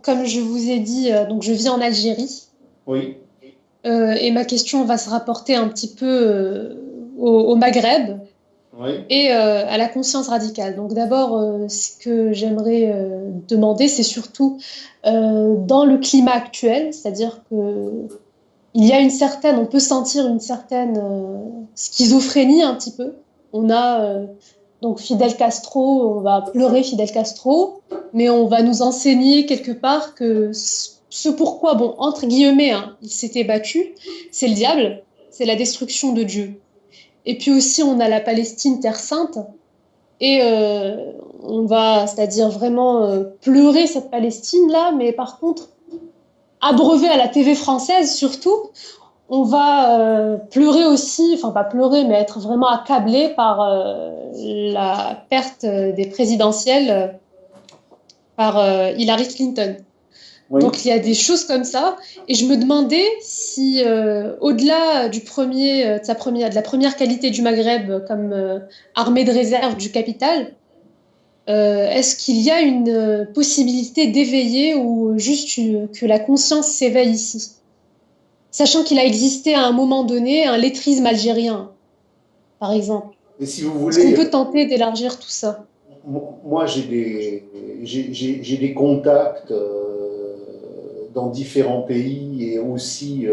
comme je vous ai dit, donc je vis en Algérie. Oui, Et ma question va se rapporter un petit peu au Maghreb oui, et à la conscience radicale. Donc d'abord, ce que j'aimerais demander, c'est surtout dans le climat actuel, c'est-à-dire que il y a une certaine, on peut sentir une certaine schizophrénie un petit peu. On a donc Fidel Castro, on va pleurer Fidel Castro, mais on va nous enseigner quelque part que ce pourquoi, bon, entre guillemets, hein, il s'était battu, c'est le diable, c'est la destruction de Dieu. Et puis aussi, on a la Palestine, Terre Sainte, et on va, c'est-à-dire vraiment pleurer cette Palestine-là, mais par contre, abreuver à la TV française surtout, on va pleurer aussi, enfin pas pleurer, mais être vraiment accablé par la perte des présidentielles par Hillary Clinton. oui. Donc il y a des choses comme ça, et je me demandais si, au-delà du premier, de la première qualité du Maghreb comme armée de réserve du capital, est-ce qu'il y a une possibilité d'éveiller ou juste que la conscience s'éveille ici? Sachant qu'il a existé à un moment donné un lettrisme algérien, par exemple. Et si vous Est-ce qu'on voulez, peut tenter d'élargir tout ça? moi j'ai des contacts dans différents pays et aussi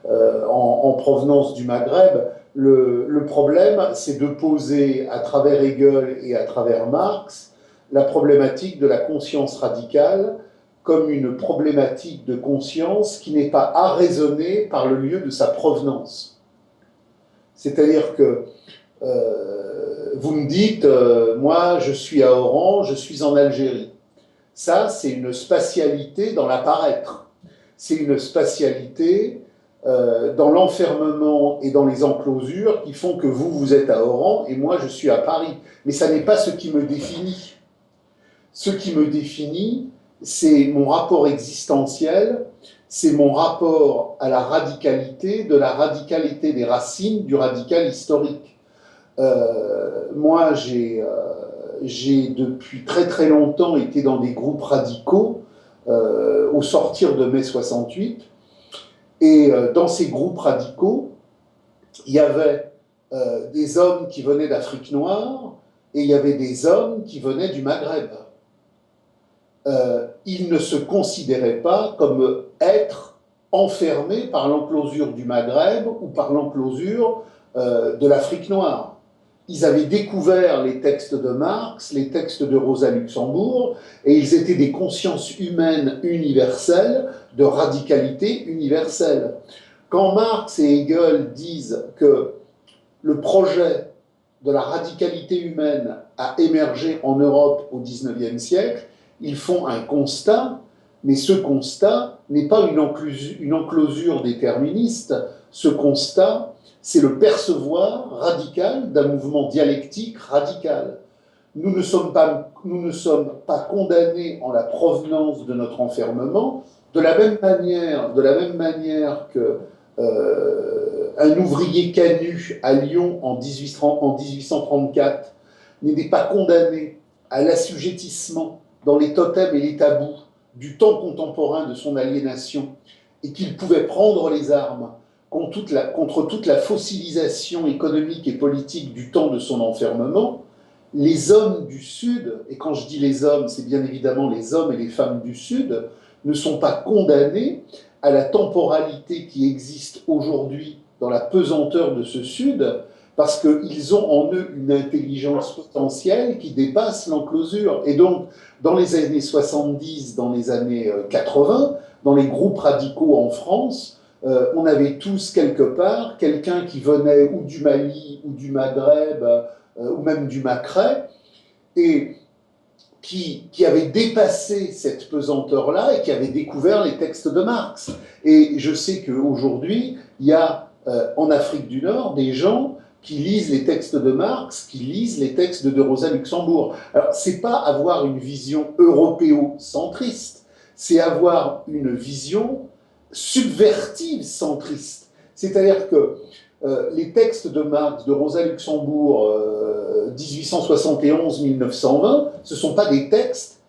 en provenance du Maghreb. Le problème, c'est de poser à travers Hegel et à travers Marx la problématique de la conscience radicale comme une problématique de conscience qui n'est pas arraisonnée par le lieu de sa provenance. C'est-à-dire que vous me dites, moi je suis à Oran, je suis en Algérie. Ça, c'est une spatialité dans l'apparaître. C'est une spatialité dans l'enfermement et dans les enclosures qui font que vous, vous êtes à Oran et moi, je suis à Paris. Mais ça n'est pas ce qui me définit. Ce qui me définit, c'est mon rapport existentiel, c'est mon rapport à la radicalité, de la radicalité des racines, du radical historique. Moi, j'ai depuis très très longtemps été dans des groupes radicaux au sortir de mai 68. Et dans ces groupes radicaux, il y avait des hommes qui venaient d'Afrique noire et il y avait des hommes qui venaient du Maghreb. Ils ne se considéraient pas comme être enfermés par l'enclosure du Maghreb ou par l'enclosure de l'Afrique noire. Ils avaient découvert les textes de Marx, les textes de Rosa Luxembourg, et ils étaient des consciences humaines universelles, de radicalité universelle. Quand Marx et Hegel disent que le projet de la radicalité humaine a émergé en Europe au XIXe siècle, ils font un constat, mais ce constat n'est pas une enclosure déterministe, ce constat, c'est le percevoir radical d'un mouvement dialectique radical. Nous ne sommes pas condamnés en la provenance de notre enfermement, de la même manière que un ouvrier canu à Lyon en 1834 n'était pas condamné à l'assujettissement dans les totems et les tabous du temps contemporain de son aliénation et qu'il pouvait prendre les armes contre toute la fossilisation économique et politique du temps de son enfermement, les hommes du Sud, et quand je dis les hommes, c'est bien évidemment les hommes et les femmes du Sud, ne sont pas condamnés à la temporalité qui existe aujourd'hui dans la pesanteur de ce Sud, parce qu'ils ont en eux une intelligence potentielle qui dépasse l'enclosure. Et donc, dans les années 70, dans les années 80, dans les groupes radicaux en France, on avait tous quelque part quelqu'un qui venait ou du Mali ou du Maghreb ou même du Macrais et qui avait dépassé cette pesanteur-là et qui avait découvert les textes de Marx. Et je sais qu'aujourd'hui, il y a en Afrique du Nord des gens qui lisent les textes de Marx, qui lisent les textes de Rosa Luxembourg. Alors, c'est pas avoir une vision européo-centriste, c'est avoir une vision subvertive centriste. C'est-à-dire que les textes de Marx, de Rosa Luxembourg, 1871-1920, ce ne sont pas des textes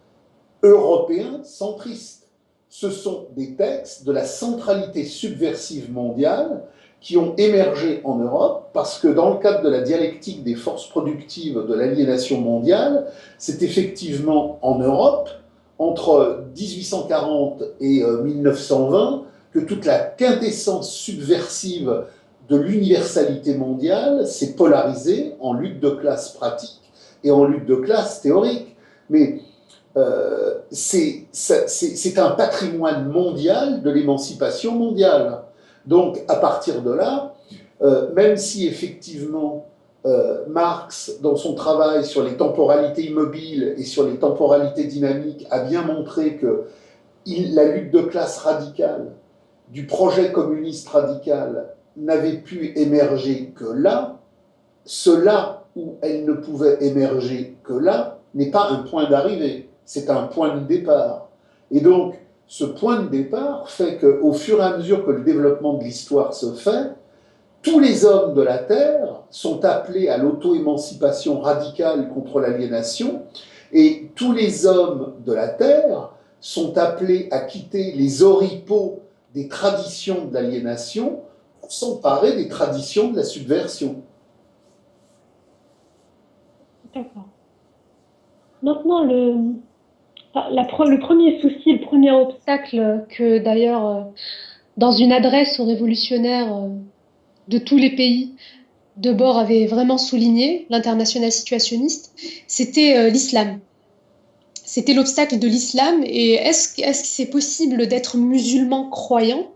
européens centristes. Ce sont des textes de la centralité subversive mondiale qui ont émergé en Europe parce que dans le cadre de la dialectique des forces productives de l'aliénation mondiale, c'est effectivement en Europe, entre 1840 et 1920, que toute la quintessence subversive de l'universalité mondiale s'est polarisée en lutte de classe pratique et en lutte de classe théorique. Mais c'est un patrimoine mondial de l'émancipation mondiale. Donc, à partir de là, même si effectivement Marx, dans son travail sur les temporalités immobiles et sur les temporalités dynamiques, a bien montré que la lutte de classe radicale du projet communiste radical n'avait pu émerger que là, cela où elle ne pouvait émerger que là n'est pas un point d'arrivée, c'est un point de départ. Et donc, ce point de départ fait qu'au fur et à mesure que le développement de l'histoire se fait, tous les hommes de la Terre sont appelés à l'auto-émancipation radicale contre l'aliénation, et tous les hommes de la Terre sont appelés à quitter les oripeaux des traditions de l'aliénation pour s'emparer des traditions de la subversion. D'accord. Maintenant, le premier souci, le premier obstacle que d'ailleurs, dans une adresse aux révolutionnaires de tous les pays, Debord avait vraiment souligné, l'international situationniste, c'était l'islam. C'était l'obstacle de l'islam. Et est-ce que c'est possible d'être musulman croyant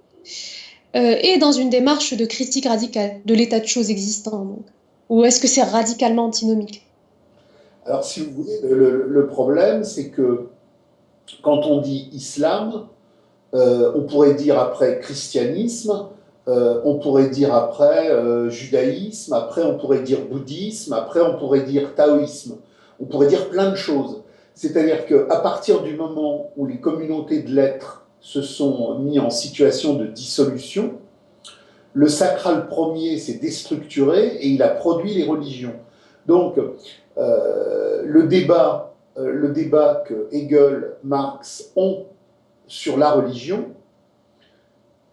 et dans une démarche de critique radicale de l'état de choses existant donc. Ou est-ce que c'est radicalement antinomique? Alors, si vous voulez, le problème, c'est que quand on dit islam, on pourrait dire après christianisme, on pourrait dire après judaïsme, après on pourrait dire bouddhisme, après on pourrait dire taoïsme, on pourrait dire plein de choses. C'est-à-dire qu'à partir du moment où les communautés de l'être se sont mis en situation de dissolution, le sacral premier s'est déstructuré et il a produit les religions. Donc, le débat que Hegel, Marx ont sur la religion,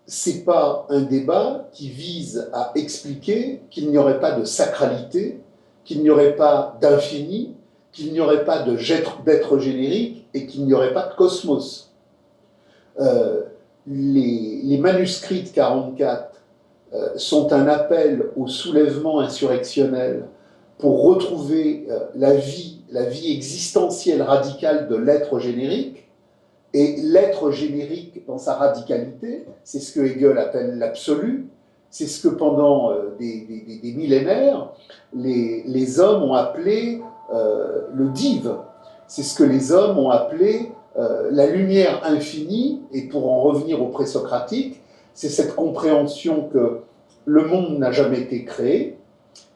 c'est pas un débat qui vise à expliquer qu'il n'y aurait pas de sacralité, qu'il n'y aurait pas d'infini, qu'il n'y aurait pas d'être générique et qu'il n'y aurait pas de cosmos. Les manuscrits de 1944 sont un appel au soulèvement insurrectionnel pour retrouver la vie existentielle radicale de l'être générique. Et l'être générique dans sa radicalité, c'est ce que Hegel appelle l'absolu, c'est ce que pendant des millénaires, les hommes ont appelé le div, c'est ce que les hommes ont appelé la lumière infinie, et pour en revenir au présocratique, c'est cette compréhension que le monde n'a jamais été créé,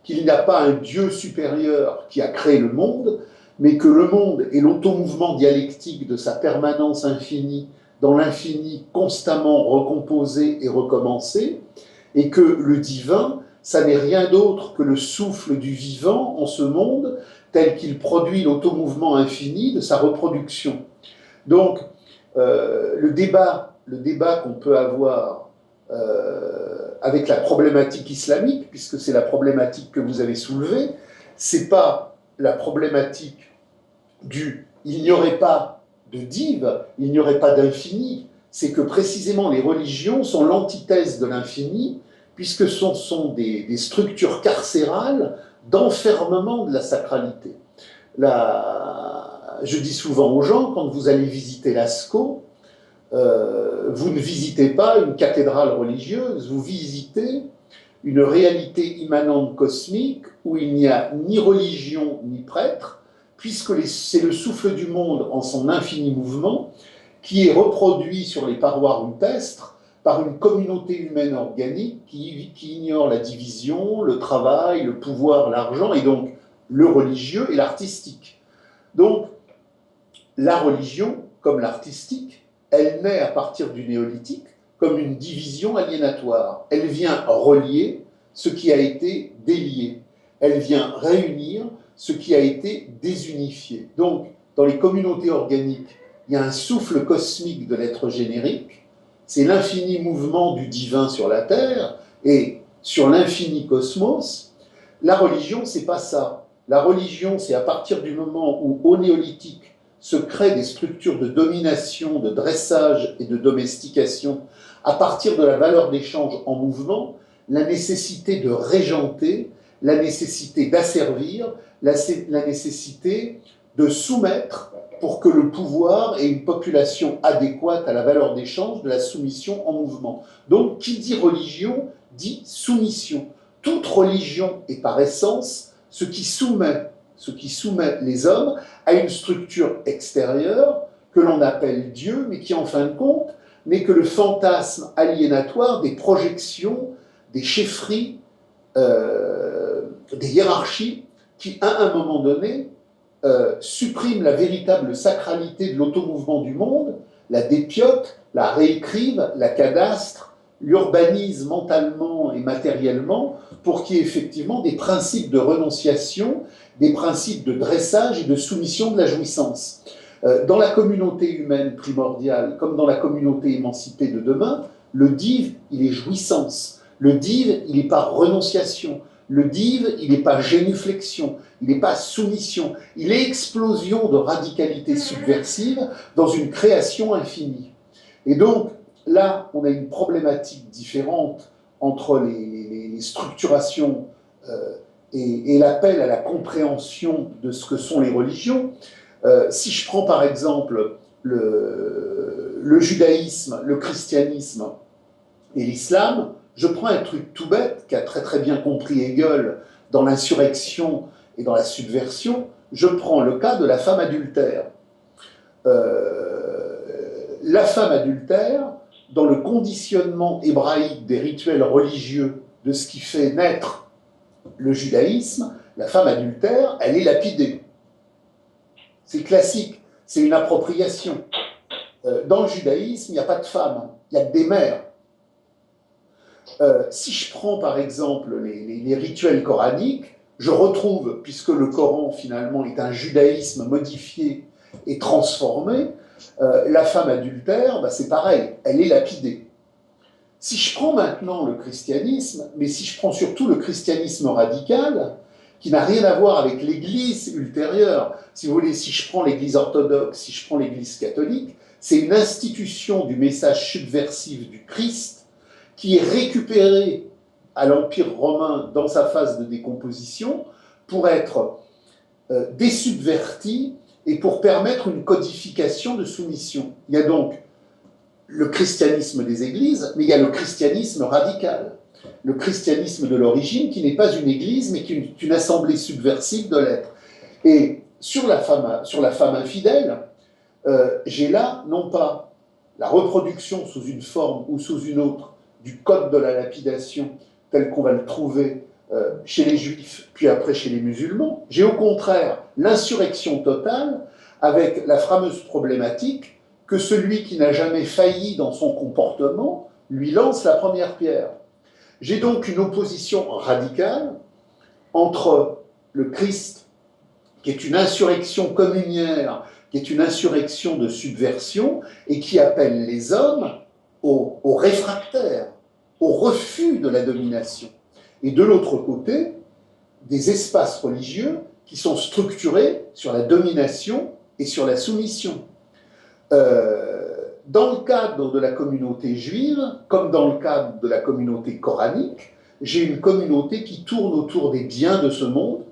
qu'il n'y a pas un Dieu supérieur qui a créé le monde, mais que le monde est l'automouvement dialectique de sa permanence infinie, dans l'infini constamment recomposé et recommencé, et que le divin, ça n'est rien d'autre que le souffle du vivant en ce monde, tel qu'il produit l'automouvement infini de sa reproduction. Donc, le débat qu'on peut avoir avec la problématique islamique, puisque c'est la problématique que vous avez soulevée, c'est pas la problématique du il n'y aurait pas de div, il n'y aurait pas d'infini, c'est que précisément les religions sont l'antithèse de l'infini, puisque ce sont des structures carcérales d'enfermement de la sacralité. Je dis souvent aux gens, quand vous allez visiter Lascaux, vous ne visitez pas une cathédrale religieuse, vous visitez une réalité immanente cosmique où il n'y a ni religion ni prêtre, puisque c'est le souffle du monde en son infini mouvement qui est reproduit sur les parois rupestres par une communauté humaine organique qui ignore la division, le travail, le pouvoir, l'argent, et donc le religieux et l'artistique. Donc, la religion, comme l'artistique, elle naît à partir du néolithique comme une division aliénatoire. Elle vient relier ce qui a été délié. Elle vient réunir ce qui a été désunifié. Donc, dans les communautés organiques il y a un souffle cosmique de l'être générique, c'est l'infini mouvement du divin sur la terre et sur l'infini cosmos. La religion, c'est pas ça. La religion, c'est à partir du moment où, au néolithique, se créent des structures de domination, de dressage et de domestication, à partir de la valeur d'échange en mouvement, la nécessité de régenter, la nécessité d'asservir, la nécessité de soumettre pour que le pouvoir ait une population adéquate à la valeur d'échange de la soumission en mouvement. Donc, qui dit religion, dit soumission. Toute religion est par essence ce qui soumet les hommes à une structure extérieure que l'on appelle Dieu, mais qui en fin de compte n'est que le fantasme aliénatoire des projections, des chefferies, des hiérarchies qui, à un moment donné, suppriment la véritable sacralité de l'automouvement du monde, la dépiotent, la réécrivent, la cadastrent, l'urbanisent mentalement et matériellement pour qu'il y ait effectivement des principes de renonciation, des principes de dressage et de soumission de la jouissance. Dans la communauté humaine primordiale, comme dans la communauté émancipée de demain, le div, il est jouissance. Le div, il n'est pas renonciation. Le div, il n'est pas génuflexion, il n'est pas soumission, il est explosion de radicalité subversive dans une création infinie. Et donc, là, on a une problématique différente entre les structurations et l'appel à la compréhension de ce que sont les religions. Si je prends par exemple le judaïsme, le christianisme et l'islam, je prends un truc tout bête qu'a très très bien compris Hegel dans l'insurrection et dans la subversion, je prends le cas de la femme adultère. La femme adultère, dans le conditionnement hébraïque des rituels religieux de ce qui fait naître le judaïsme, la femme adultère, elle est lapidée. C'est classique, c'est une appropriation. Dans le judaïsme, il n'y a pas de femme, il y a que des mères. Si je prends par exemple les rituels coraniques, je retrouve, puisque le Coran finalement est un judaïsme modifié et transformé, la femme adultère, bah, c'est pareil, elle est lapidée. Si je prends maintenant le christianisme, mais si je prends surtout le christianisme radical, qui n'a rien à voir avec l'Église ultérieure, si vous voulez, si je prends l'Église orthodoxe, si je prends l'Église catholique, c'est une institution du message subversif du Christ qui est récupérée à l'Empire romain dans sa phase de décomposition pour être désubvertie et pour permettre une codification de soumission. Il y a donc le christianisme des églises, mais il y a le christianisme radical. Le christianisme de l'origine, qui n'est pas une église, mais qui est une assemblée subversive de l'être. Et sur la femme infidèle, j'ai là, non pas la reproduction sous une forme ou sous une autre du code de la lapidation tel qu'on va le trouver chez les juifs, puis après chez les musulmans. J'ai au contraire l'insurrection totale avec la fameuse problématique que celui qui n'a jamais failli dans son comportement lui lance la première pierre. J'ai donc une opposition radicale entre le Christ, qui est une insurrection communiaire, qui est une insurrection de subversion, et qui appelle les hommes au réfractaire, au refus de la domination. Et de l'autre côté, des espaces religieux qui sont structurés sur la domination et sur la soumission. Dans le cadre de la communauté juive, comme dans le cadre de la communauté coranique, j'ai une communauté qui tourne autour des biens de ce monde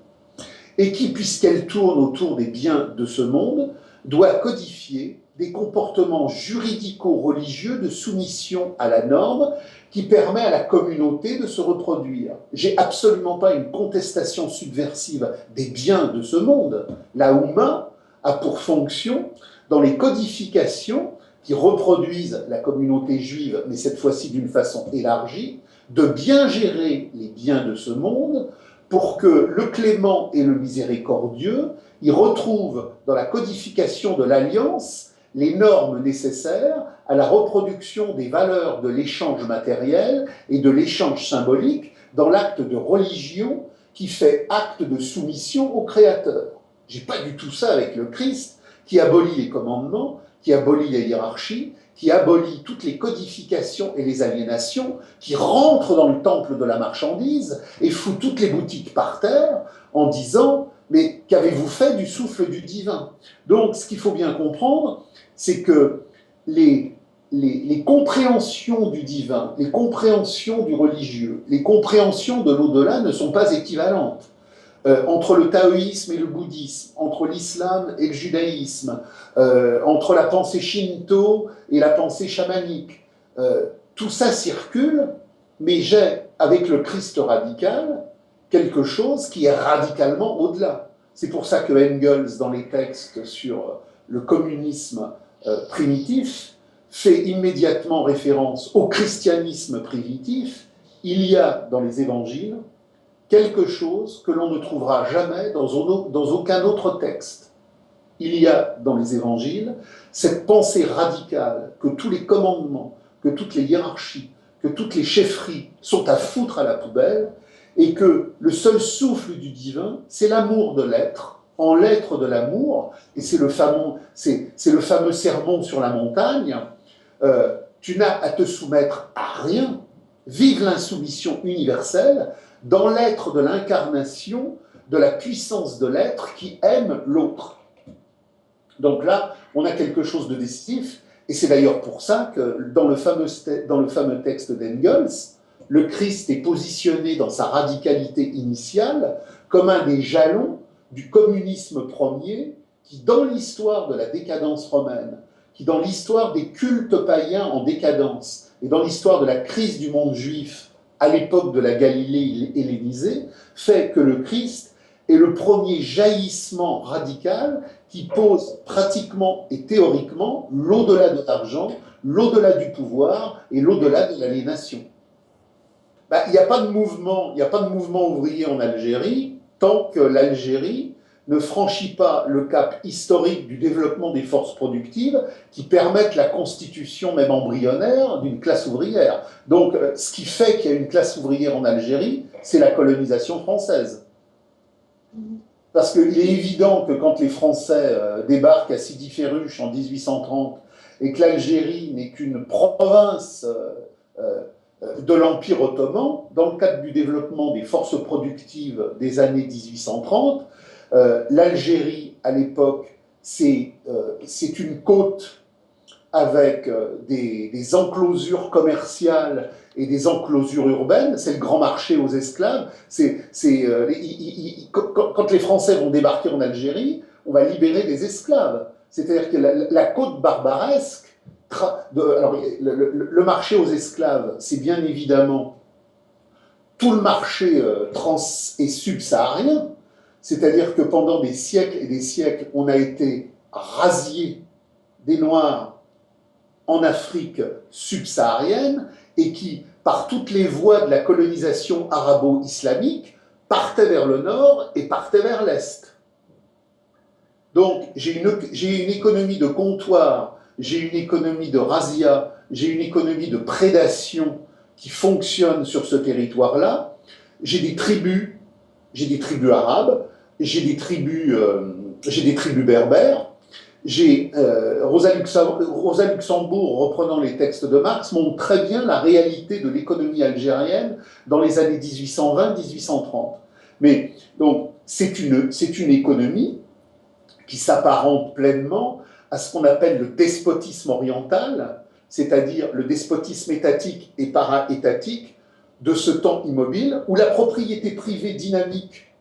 et qui, puisqu'elle tourne autour des biens de ce monde, doit codifier des comportements juridico-religieux de soumission à la norme qui permet à la communauté de se reproduire. J'ai absolument pas une contestation subversive des biens de ce monde. La Houma a pour fonction, dans les codifications qui reproduisent la communauté juive, mais cette fois-ci d'une façon élargie, de bien gérer les biens de ce monde pour que le clément et le miséricordieux y retrouvent dans la codification de l'alliance les normes nécessaires à la reproduction des valeurs de l'échange matériel et de l'échange symbolique dans l'acte de religion qui fait acte de soumission au Créateur. J'ai pas du tout ça avec le Christ qui abolit les commandements, qui abolit les hiérarchies, qui abolit toutes les codifications et les aliénations, qui rentre dans le temple de la marchandise et fout toutes les boutiques par terre en disant « Mais qu'avez-vous fait du souffle du divin ?» Donc, ce qu'il faut bien comprendre, c'est que les compréhensions du divin, les compréhensions du religieux, les compréhensions de l'au-delà ne sont pas équivalentes. Entre le taoïsme et le bouddhisme, entre l'islam et le judaïsme, entre la pensée shinto et la pensée chamanique. Tout ça circule, mais j'ai, avec le Christ radical, quelque chose qui est radicalement au-delà. C'est pour ça que Engels, dans les textes sur le communisme primitif, fait immédiatement référence au christianisme primitif. Il y a dans les évangiles quelque chose que l'on ne trouvera jamais dans aucun autre texte. Il y a dans les évangiles cette pensée radicale que tous les commandements, que toutes les hiérarchies, que toutes les chefferies sont à foutre à la poubelle, et que le seul souffle du divin, c'est l'amour de l'être, en l'être de l'amour, et c'est le fameux sermon sur la montagne, tu n'as à te soumettre à rien, vive l'insoumission universelle, dans l'être de l'incarnation de la puissance de l'être qui aime l'autre. Donc là, on a quelque chose de décisif, et c'est d'ailleurs pour ça que dans le fameux texte d'Engels, le Christ est positionné dans sa radicalité initiale comme un des jalons du communisme premier qui, dans l'histoire de la décadence romaine, qui, dans l'histoire des cultes païens en décadence, et dans l'histoire de la crise du monde juif à l'époque de la Galilée hellénisée, fait que le Christ est le premier jaillissement radical qui pose pratiquement et théoriquement l'au-delà de l'argent, l'au-delà du pouvoir et l'au-delà de l'aliénation. Il n'y a pas de mouvement ouvrier en Algérie tant que l'Algérie ne franchit pas le cap historique du développement des forces productives qui permettent la constitution même embryonnaire d'une classe ouvrière. Donc, ce qui fait qu'il y a une classe ouvrière en Algérie, c'est la colonisation française. Parce qu'il est évident que quand les Français débarquent à Sidi Ferruche en 1830 et que l'Algérie n'est qu'une province de l'Empire ottoman, dans le cadre du développement des forces productives des années 1830, l'Algérie, à l'époque, c'est une côte avec des enclosures commerciales et des enclosures urbaines. C'est le grand marché aux esclaves. Quand les Français vont débarquer en Algérie, on va libérer des esclaves. C'est-à-dire que la côte barbaresque, alors, le marché aux esclaves, c'est bien évidemment tout le marché trans et subsaharien. C'est-à-dire que pendant des siècles et des siècles, on a été rasié des Noirs en Afrique subsaharienne et qui, par toutes les voies de la colonisation arabo-islamique, partaient vers le nord et partaient vers l'est. Donc, j'ai une économie de comptoir, j'ai une économie de razzia, j'ai une économie de prédation qui fonctionne sur ce territoire-là. J'ai des tribus arabes, j'ai des tribus berbères. Rosa Luxembourg, reprenant les textes de Marx, montre très bien la réalité de l'économie algérienne dans les années 1820-1830. Mais donc, c'est une économie qui s'apparente pleinement à ce qu'on appelle le despotisme oriental, c'est-à-dire le despotisme étatique et para-étatique de ce temps immobile où la propriété privée dynamique,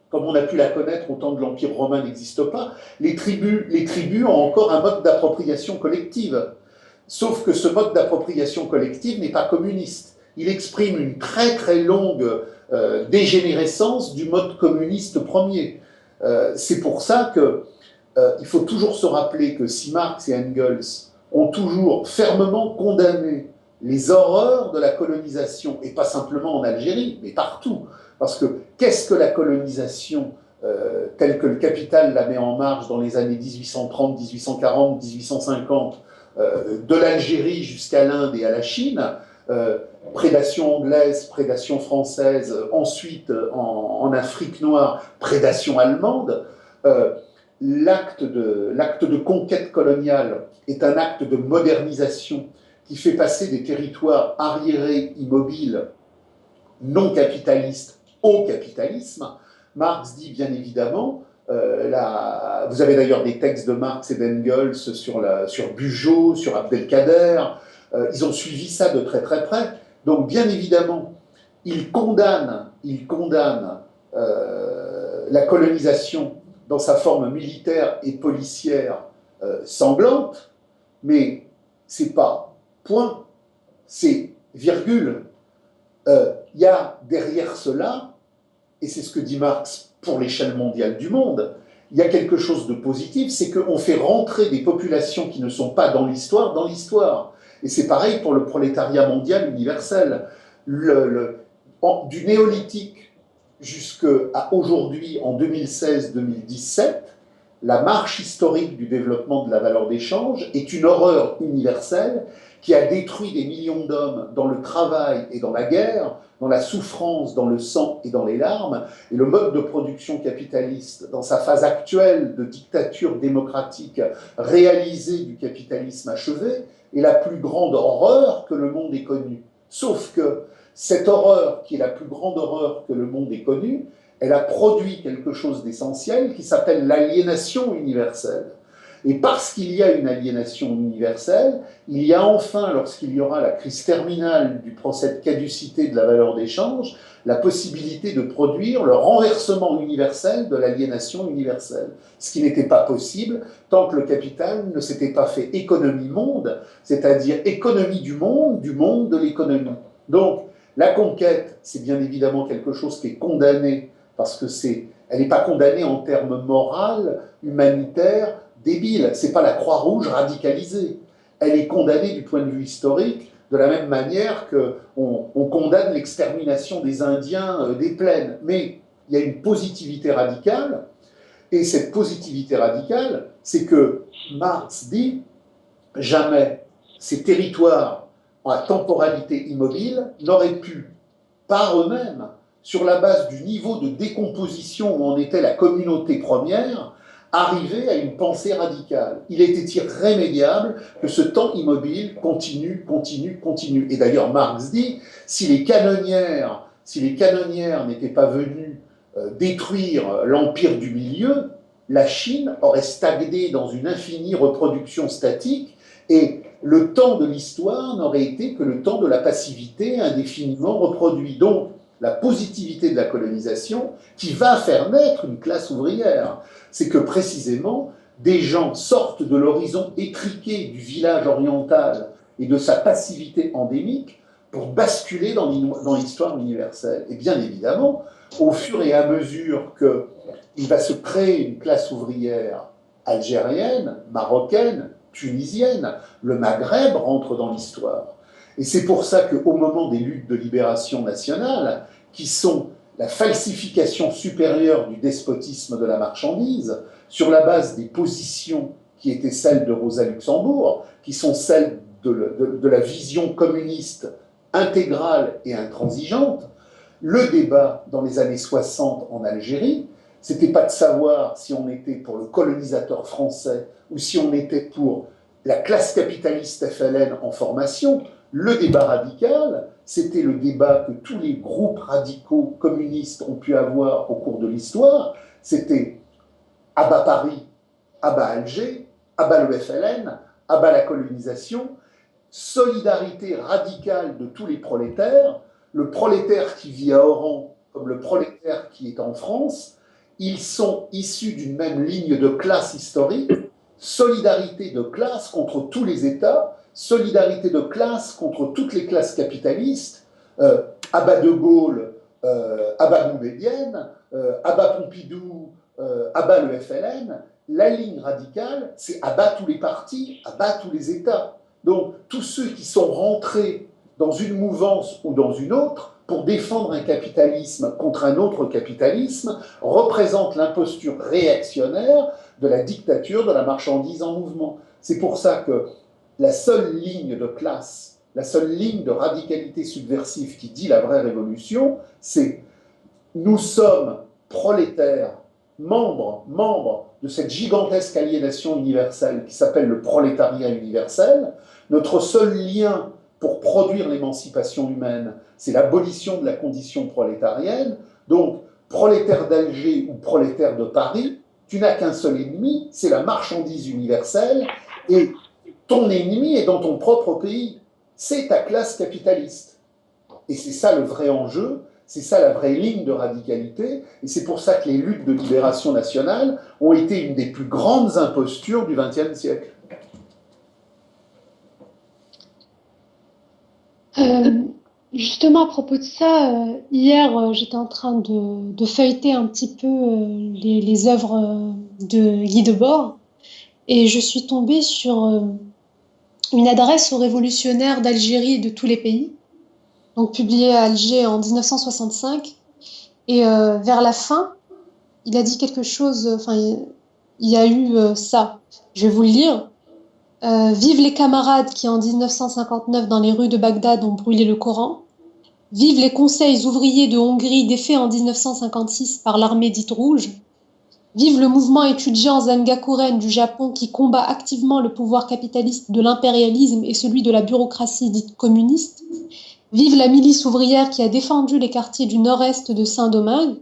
comme on a pu la connaître au temps de l'Empire romain, n'existe pas. Les tribus ont encore un mode d'appropriation collective. Sauf que ce mode d'appropriation collective n'est pas communiste. Il exprime une très très longue dégénérescence du mode communiste premier. C'est pour ça qu'il faut toujours se rappeler que si Marx et Engels ont toujours fermement condamné les horreurs de la colonisation, et pas simplement en Algérie, mais partout. Parce que qu'est-ce que la colonisation telle que le Capital la met en marche dans les années 1830, 1840, 1850, de l'Algérie jusqu'à l'Inde et à la Chine, prédation anglaise, prédation française, ensuite en Afrique noire, prédation allemande, l'acte de conquête coloniale est un acte de modernisation qui fait passer des territoires arriérés, immobiles, non capitalistes au capitalisme, Marx dit bien évidemment, vous avez d'ailleurs des textes de Marx et d'Engels sur Bugeaud, sur Abdelkader, ils ont suivi ça de très très près. Donc bien évidemment, ils condamnent la colonisation dans sa forme militaire et policière sanglante, mais c'est pas point, c'est virgule. Il y a derrière cela, et c'est ce que dit Marx pour l'échelle mondiale du monde, il y a quelque chose de positif, c'est qu'on fait rentrer des populations qui ne sont pas dans l'histoire. Et c'est pareil pour le prolétariat mondial universel. Du néolithique jusqu'à aujourd'hui, en 2016-2017, la marche historique du développement de la valeur d'échange est une horreur universelle qui a détruit des millions d'hommes dans le travail et dans la guerre, dans la souffrance, dans le sang et dans les larmes. Et le mode de production capitaliste, dans sa phase actuelle de dictature démocratique réalisée du capitalisme achevé, est la plus grande horreur que le monde ait connue. Sauf que cette horreur, qui est la plus grande horreur que le monde ait connue, elle a produit quelque chose d'essentiel qui s'appelle l'aliénation universelle. Et parce qu'il y a une aliénation universelle, il y a enfin, lorsqu'il y aura la crise terminale du procès de caducité de la valeur d'échange, la possibilité de produire le renversement universel de l'aliénation universelle. Ce qui n'était pas possible tant que le capital ne s'était pas fait économie monde, c'est-à-dire économie du monde de l'économie. Donc, la conquête, c'est bien évidemment quelque chose qui est condamné, parce que elle n'est pas condamnée en termes moraux, humanitaires, débiles. C'est pas la Croix-Rouge radicalisée. Elle est condamnée du point de vue historique de la même manière qu'on condamne l'extermination des Indiens des plaines. Mais il y a une positivité radicale, et cette positivité radicale, c'est que Marx dit jamais ces territoires à temporalité immobile n'auraient pu, par eux-mêmes, sur la base du niveau de décomposition où en était la communauté première, arriver à une pensée radicale. Il était irrémédiable que ce temps immobile continue. Et d'ailleurs, Marx dit, si les canonnières n'étaient pas venues détruire l'empire du milieu, la Chine aurait stagné dans une infinie reproduction statique et le temps de l'histoire n'aurait été que le temps de la passivité indéfiniment reproduit. Donc, la positivité de la colonisation qui va faire naître une classe ouvrière. C'est que précisément, des gens sortent de l'horizon étriqué du village oriental et de sa passivité endémique pour basculer dans l'histoire universelle. Et bien évidemment, au fur et à mesure qu'il va se créer une classe ouvrière algérienne, marocaine, tunisienne, le Maghreb rentre dans l'histoire. Et c'est pour ça qu'au moment des luttes de libération nationale, qui sont la falsification supérieure du despotisme de la marchandise, sur la base des positions qui étaient celles de Rosa Luxembourg, qui sont celles de la vision communiste intégrale et intransigeante, le débat dans les années 60 en Algérie, c'était pas de savoir si on était pour le colonisateur français ou si on était pour la classe capitaliste FLN en formation. Le débat radical, c'était le débat que tous les groupes radicaux communistes ont pu avoir au cours de l'histoire. C'était à bas Paris, à bas Alger, à bas le FLN, à bas la colonisation, solidarité radicale de tous les prolétaires, le prolétaire qui vit à Oran comme le prolétaire qui est en France, ils sont issus d'une même ligne de classe historique, solidarité de classe contre tous les États, solidarité de classe contre toutes les classes capitalistes, à bas De Gaulle, à bas Boumedienne, à bas Pompidou, à bas le FLN, la ligne radicale, c'est à bas tous les partis, à bas tous les États. Donc, tous ceux qui sont rentrés dans une mouvance ou dans une autre pour défendre un capitalisme contre un autre capitalisme représentent l'imposture réactionnaire de la dictature de la marchandise en mouvement. C'est pour ça que la seule ligne de classe, la seule ligne de radicalité subversive qui dit la vraie révolution, c'est nous sommes prolétaires, membre de cette gigantesque aliénation universelle qui s'appelle le prolétariat universel. Notre seul lien pour produire l'émancipation humaine, c'est l'abolition de la condition prolétarienne. Donc, prolétaire d'Alger ou prolétaire de Paris, tu n'as qu'un seul ennemi, c'est la marchandise universelle, et ton ennemi est dans ton propre pays, c'est ta classe capitaliste. Et c'est ça le vrai enjeu, c'est ça la vraie ligne de radicalité, et c'est pour ça que les luttes de libération nationale ont été une des plus grandes impostures du XXe siècle. Justement, à propos de ça, hier, j'étais en train de feuilleter un petit peu les œuvres de Guy Debord et je suis tombée sur une adresse aux révolutionnaires d'Algérie et de tous les pays, donc publiée à Alger en 1965. Et vers la fin, il a dit quelque chose, enfin, il y a eu ça. Je vais vous le lire. Vive les camarades qui, en 1959, dans les rues de Bagdad, ont brûlé le Coran. Vive les conseils ouvriers de Hongrie défaits en 1956 par l'armée dite rouge. Vive le mouvement étudiant Zangakuren du Japon qui combat activement le pouvoir capitaliste de l'impérialisme et celui de la bureaucratie dite communiste. Vive la milice ouvrière qui a défendu les quartiers du nord-est de Saint-Domingue.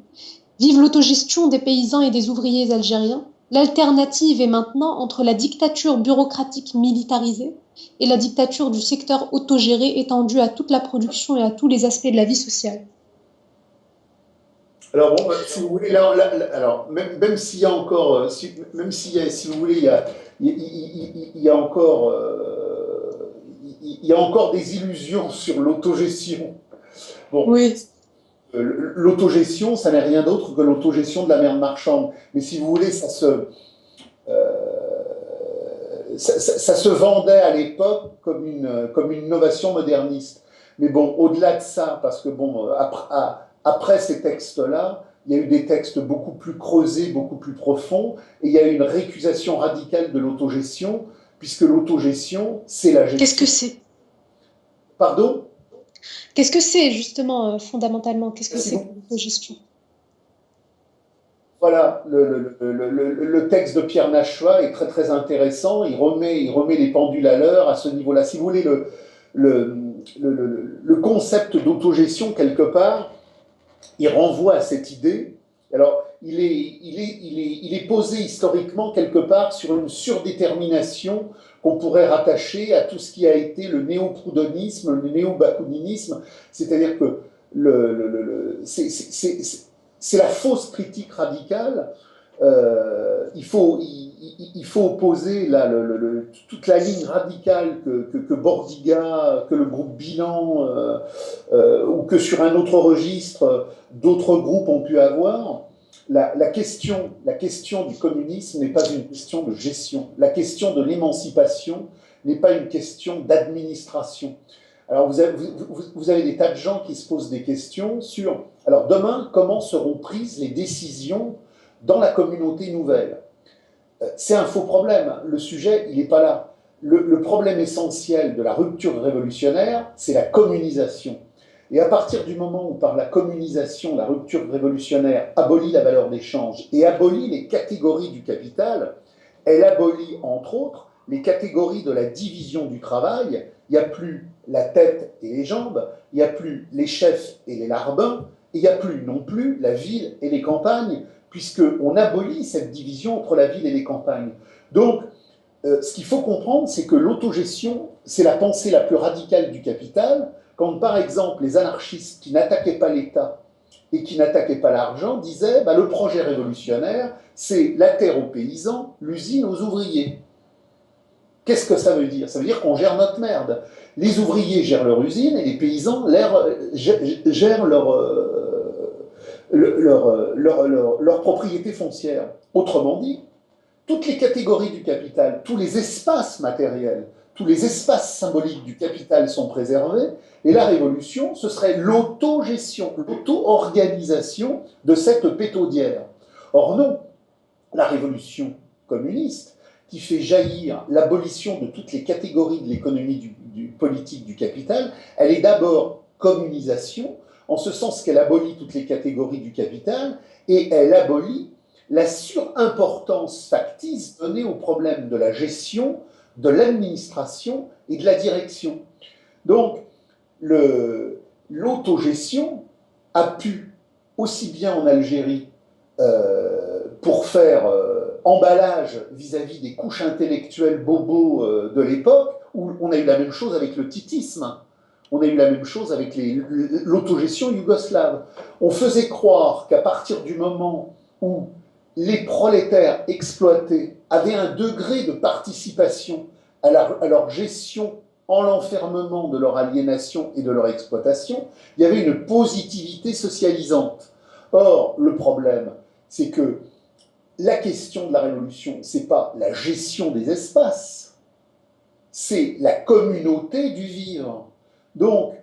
Vive l'autogestion des paysans et des ouvriers algériens. L'alternative est maintenant entre la dictature bureaucratique militarisée et la dictature du secteur autogéré étendue à toute la production et à tous les aspects de la vie sociale. Alors, bon, si vous voulez, alors, même s'il y a encore, même s'il y a, si vous voulez, il y a encore, il y a encore des illusions sur l'autogestion. Bon, oui. L'autogestion, ça n'est rien d'autre que l'autogestion de la merde marchande. Mais si vous voulez, ça se vendait à l'époque comme une innovation moderniste. Mais bon, au-delà de ça, parce que bon, après ces textes-là, il y a eu des textes beaucoup plus creusés, beaucoup plus profonds, et il y a eu une récusation radicale de l'autogestion, puisque l'autogestion, c'est la gestion. Qu'est-ce que c'est? Pardon? Qu'est-ce que c'est, justement, fondamentalement? Qu'est-ce que c'est que l'autogestion? Voilà, le texte de Pierre Nashua est très très intéressant, il remet les pendules à l'heure à ce niveau-là. Si vous voulez, le concept d'autogestion, quelque part, il renvoie à cette idée. Alors, il est posé historiquement quelque part sur une surdétermination qu'on pourrait rattacher à tout ce qui a été le néo-proudhonisme, le néo-bakouninisme, c'est-à-dire que c'est la fausse critique radicale. Il faut opposer là, toute la ligne radicale que Bordiga, que le groupe Bilan, ou que sur un autre registre, d'autres groupes ont pu avoir. La question du communisme n'est pas une question de gestion. La question de l'émancipation n'est pas une question d'administration. Alors vous avez des tas de gens qui se posent des questions sur, alors demain, comment seront prises les décisions dans la communauté nouvelle? C'est un faux problème. Le sujet, il n'est pas là. Le problème essentiel de la rupture révolutionnaire, c'est la communisation. Et à partir du moment où, par la communisation, la rupture révolutionnaire abolit la valeur d'échange et abolit les catégories du capital, elle abolit, entre autres, les catégories de la division du travail. Il n'y a plus la tête et les jambes, il n'y a plus les chefs et les larbins, et il n'y a plus non plus la ville et les campagnes, puisqu'on abolit cette division entre la ville et les campagnes. Donc, ce qu'il faut comprendre, c'est que l'autogestion, c'est la pensée la plus radicale du capital, quand par exemple les anarchistes qui n'attaquaient pas l'État et qui n'attaquaient pas l'argent disaient le projet révolutionnaire, c'est la terre aux paysans, l'usine aux ouvriers. Qu'est-ce que ça veut dire? Ça veut dire qu'on gère notre merde. Les ouvriers gèrent leur usine et les paysans gèrent leur propriété foncière. Autrement dit, toutes les catégories du capital, tous les espaces matériels, tous les espaces symboliques du capital sont préservés, et la révolution, ce serait l'autogestion, l'auto-organisation de cette pétaudière. Or non, la révolution communiste, qui fait jaillir l'abolition de toutes les catégories de l'économie politique du capital, elle est d'abord communisation, en ce sens qu'elle abolit toutes les catégories du capital, et elle abolit la surimportance factice donnée au problème de la gestion, de l'administration et de la direction. Donc, l'autogestion a pu, aussi bien en Algérie, pour faire emballage vis-à-vis des couches intellectuelles bobos de l'époque, où on a eu la même chose avec le titisme. On a eu la même chose avec l'autogestion yougoslave. On faisait croire qu'à partir du moment où les prolétaires exploités avaient un degré de participation à leur gestion en l'enfermement de leur aliénation et de leur exploitation, il y avait une positivité socialisante. Or, le problème, c'est que la question de la révolution, ce n'est pas la gestion des espaces, c'est la communauté du vivre. Donc,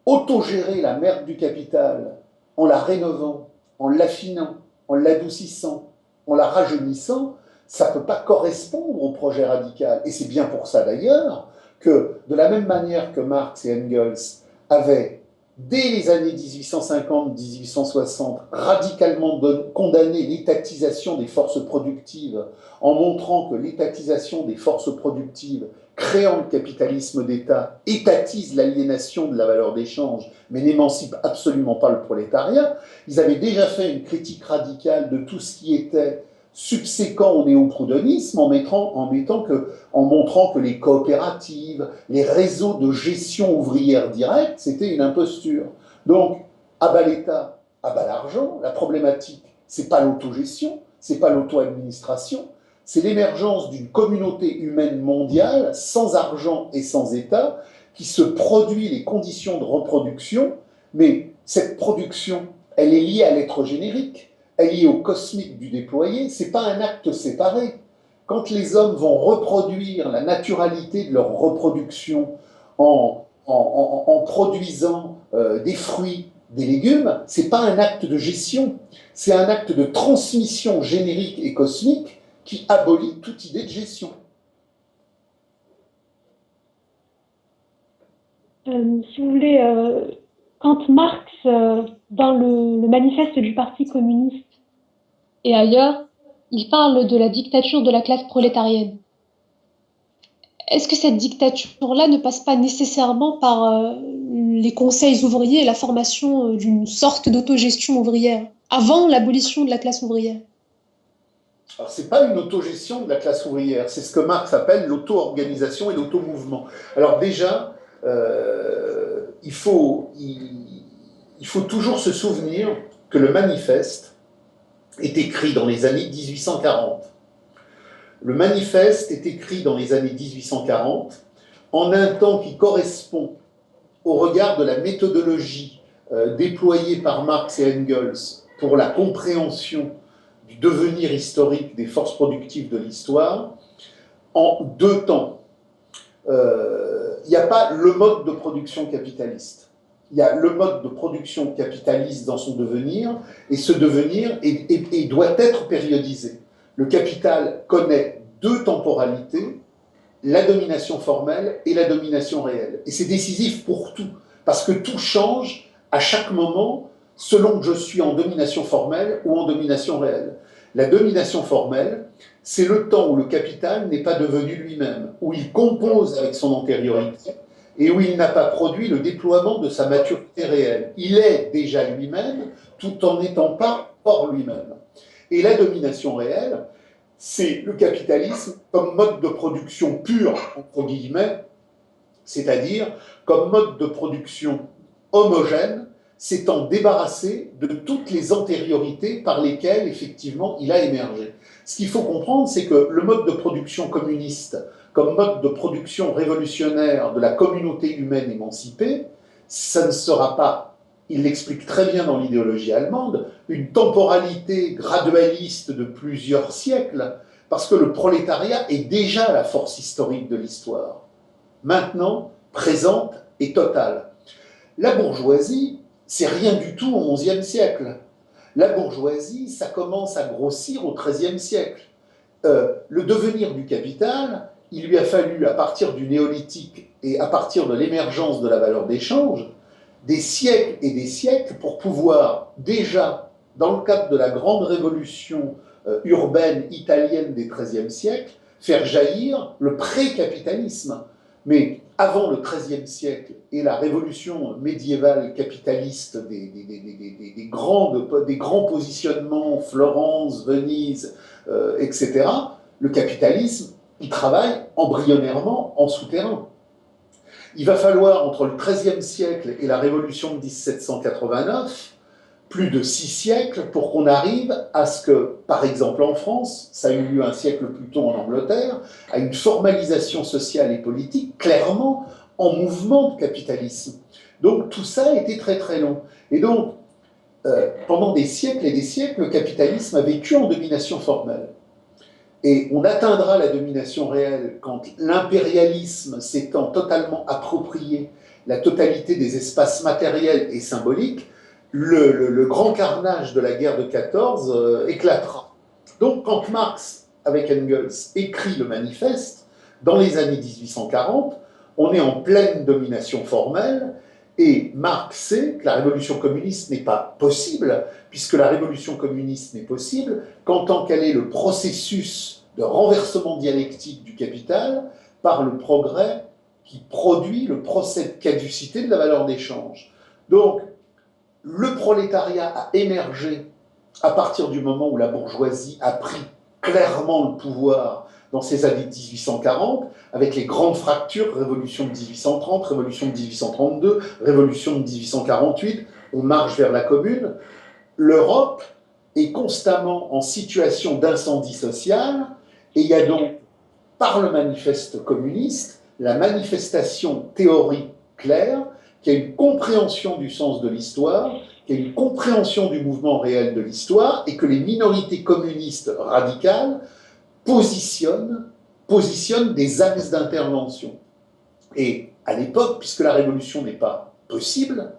autogérer la merde du capital en la rénovant, en l'affinant, en l'adoucissant, en la rajeunissant, ça ne peut pas correspondre au projet radical. Et c'est bien pour ça d'ailleurs que, de la même manière que Marx et Engels avaient, dès les années 1850-1860, radicalement condamné l'étatisation des forces productives en montrant que l'étatisation des forces productives créant le capitalisme d'État, étatise l'aliénation de la valeur d'échange, mais n'émancipe absolument pas le prolétariat. Ils avaient déjà fait une critique radicale de tout ce qui était subséquent au néo-proudhonisme en montrant que les coopératives, les réseaux de gestion ouvrière directe, c'était une imposture. Donc, à bas l'État, à bas l'argent, la problématique, c'est pas l'autogestion, c'est pas l'auto-administration, c'est l'émergence d'une communauté humaine mondiale, sans argent et sans État, qui se produit les conditions de reproduction, mais cette production, elle est liée à l'être générique, elle est liée au cosmique du déployé, c'est pas un acte séparé. Quand les hommes vont reproduire la naturalité de leur reproduction en produisant des fruits, des légumes, c'est pas un acte de gestion, c'est un acte de transmission générique et cosmique qui abolit toute idée de gestion. Si vous voulez, quand Marx, dans le manifeste du Parti communiste et ailleurs, il parle de la dictature de la classe prolétarienne. Est-ce que cette dictature-là ne passe pas nécessairement par les conseils ouvriers et la formation d'une sorte d'autogestion ouvrière, avant l'abolition de la classe ouvrière? Alors, ce n'est pas une autogestion de la classe ouvrière, c'est ce que Marx appelle l'auto-organisation et l'auto-mouvement. Alors déjà, il faut toujours se souvenir que le manifeste est écrit dans les années 1840. Le manifeste est écrit dans les années 1840 en un temps qui correspond au regard de la méthodologie déployée par Marx et Engels pour la compréhension du devenir historique des forces productives de l'histoire, en deux temps. Il n'y a pas le mode de production capitaliste. Il y a le mode de production capitaliste dans son devenir, et ce devenir doit être périodisé. Le capital connaît deux temporalités, la domination formelle et la domination réelle. Et c'est décisif pour tout, parce que tout change à chaque moment selon que je suis en domination formelle ou en domination réelle. La domination formelle, c'est le temps où le capital n'est pas devenu lui-même, où il compose avec son antériorité et où il n'a pas produit le déploiement de sa maturité réelle. Il est déjà lui-même tout en n'étant pas hors lui-même. Et la domination réelle, c'est le capitalisme comme mode de production pur, entre guillemets, c'est-à-dire comme mode de production homogène, s'étant débarrassé de toutes les antériorités par lesquelles, effectivement, il a émergé. Ce qu'il faut comprendre, c'est que le mode de production communiste, comme mode de production révolutionnaire de la communauté humaine émancipée, ça ne sera pas, il l'explique très bien dans l'idéologie allemande, une temporalité gradualiste de plusieurs siècles, parce que le prolétariat est déjà la force historique de l'histoire, maintenant présente et totale. La bourgeoisie, c'est rien du tout au XIe siècle. La bourgeoisie, ça commence à grossir au XIIIe siècle. Le devenir du capital, il lui a fallu, à partir du néolithique et à partir de l'émergence de la valeur d'échange, des siècles et des siècles pour pouvoir déjà dans le cadre de la grande révolution urbaine italienne des XIIIe siècle, faire jaillir le pré-capitalisme. Mais avant le XIIIe siècle et la révolution médiévale capitaliste des grands positionnements, Florence, Venise, etc., le capitalisme, il travaille embryonnairement en souterrain. Il va falloir, entre le XIIIe siècle et la révolution de 1789, plus de 6 siècles pour qu'on arrive à ce que, par exemple en France, ça a eu lieu un siècle plus tôt en Angleterre, à une formalisation sociale et politique clairement en mouvement de capitalisme. Donc tout ça a été très très long. Et donc, pendant des siècles et des siècles, le capitalisme a vécu en domination formelle. Et on atteindra la domination réelle quand l'impérialisme s'étant totalement approprié la totalité des espaces matériels et symboliques, le grand carnage de la guerre de 14 éclatera. Donc quand Marx, avec Engels, écrit le manifeste, dans les années 1840, on est en pleine domination formelle, et Marx sait que la révolution communiste n'est pas possible, puisque la révolution communiste n'est possible qu'en tant qu'elle est le processus de renversement dialectique du capital par le progrès qui produit le procès de caducité de la valeur d'échange. Donc, le prolétariat a émergé à partir du moment où la bourgeoisie a pris clairement le pouvoir dans ces années 1840, avec les grandes fractures, révolution de 1830, révolution de 1832, révolution de 1848, on marche vers la commune. L'Europe est constamment en situation d'incendie social, et il y a donc, par le manifeste communiste, la manifestation théorique claire, qui a une compréhension du sens de l'histoire, qui a une compréhension du mouvement réel de l'histoire, et que les minorités communistes radicales positionnent des axes d'intervention. Et à l'époque, puisque la révolution n'est pas possible,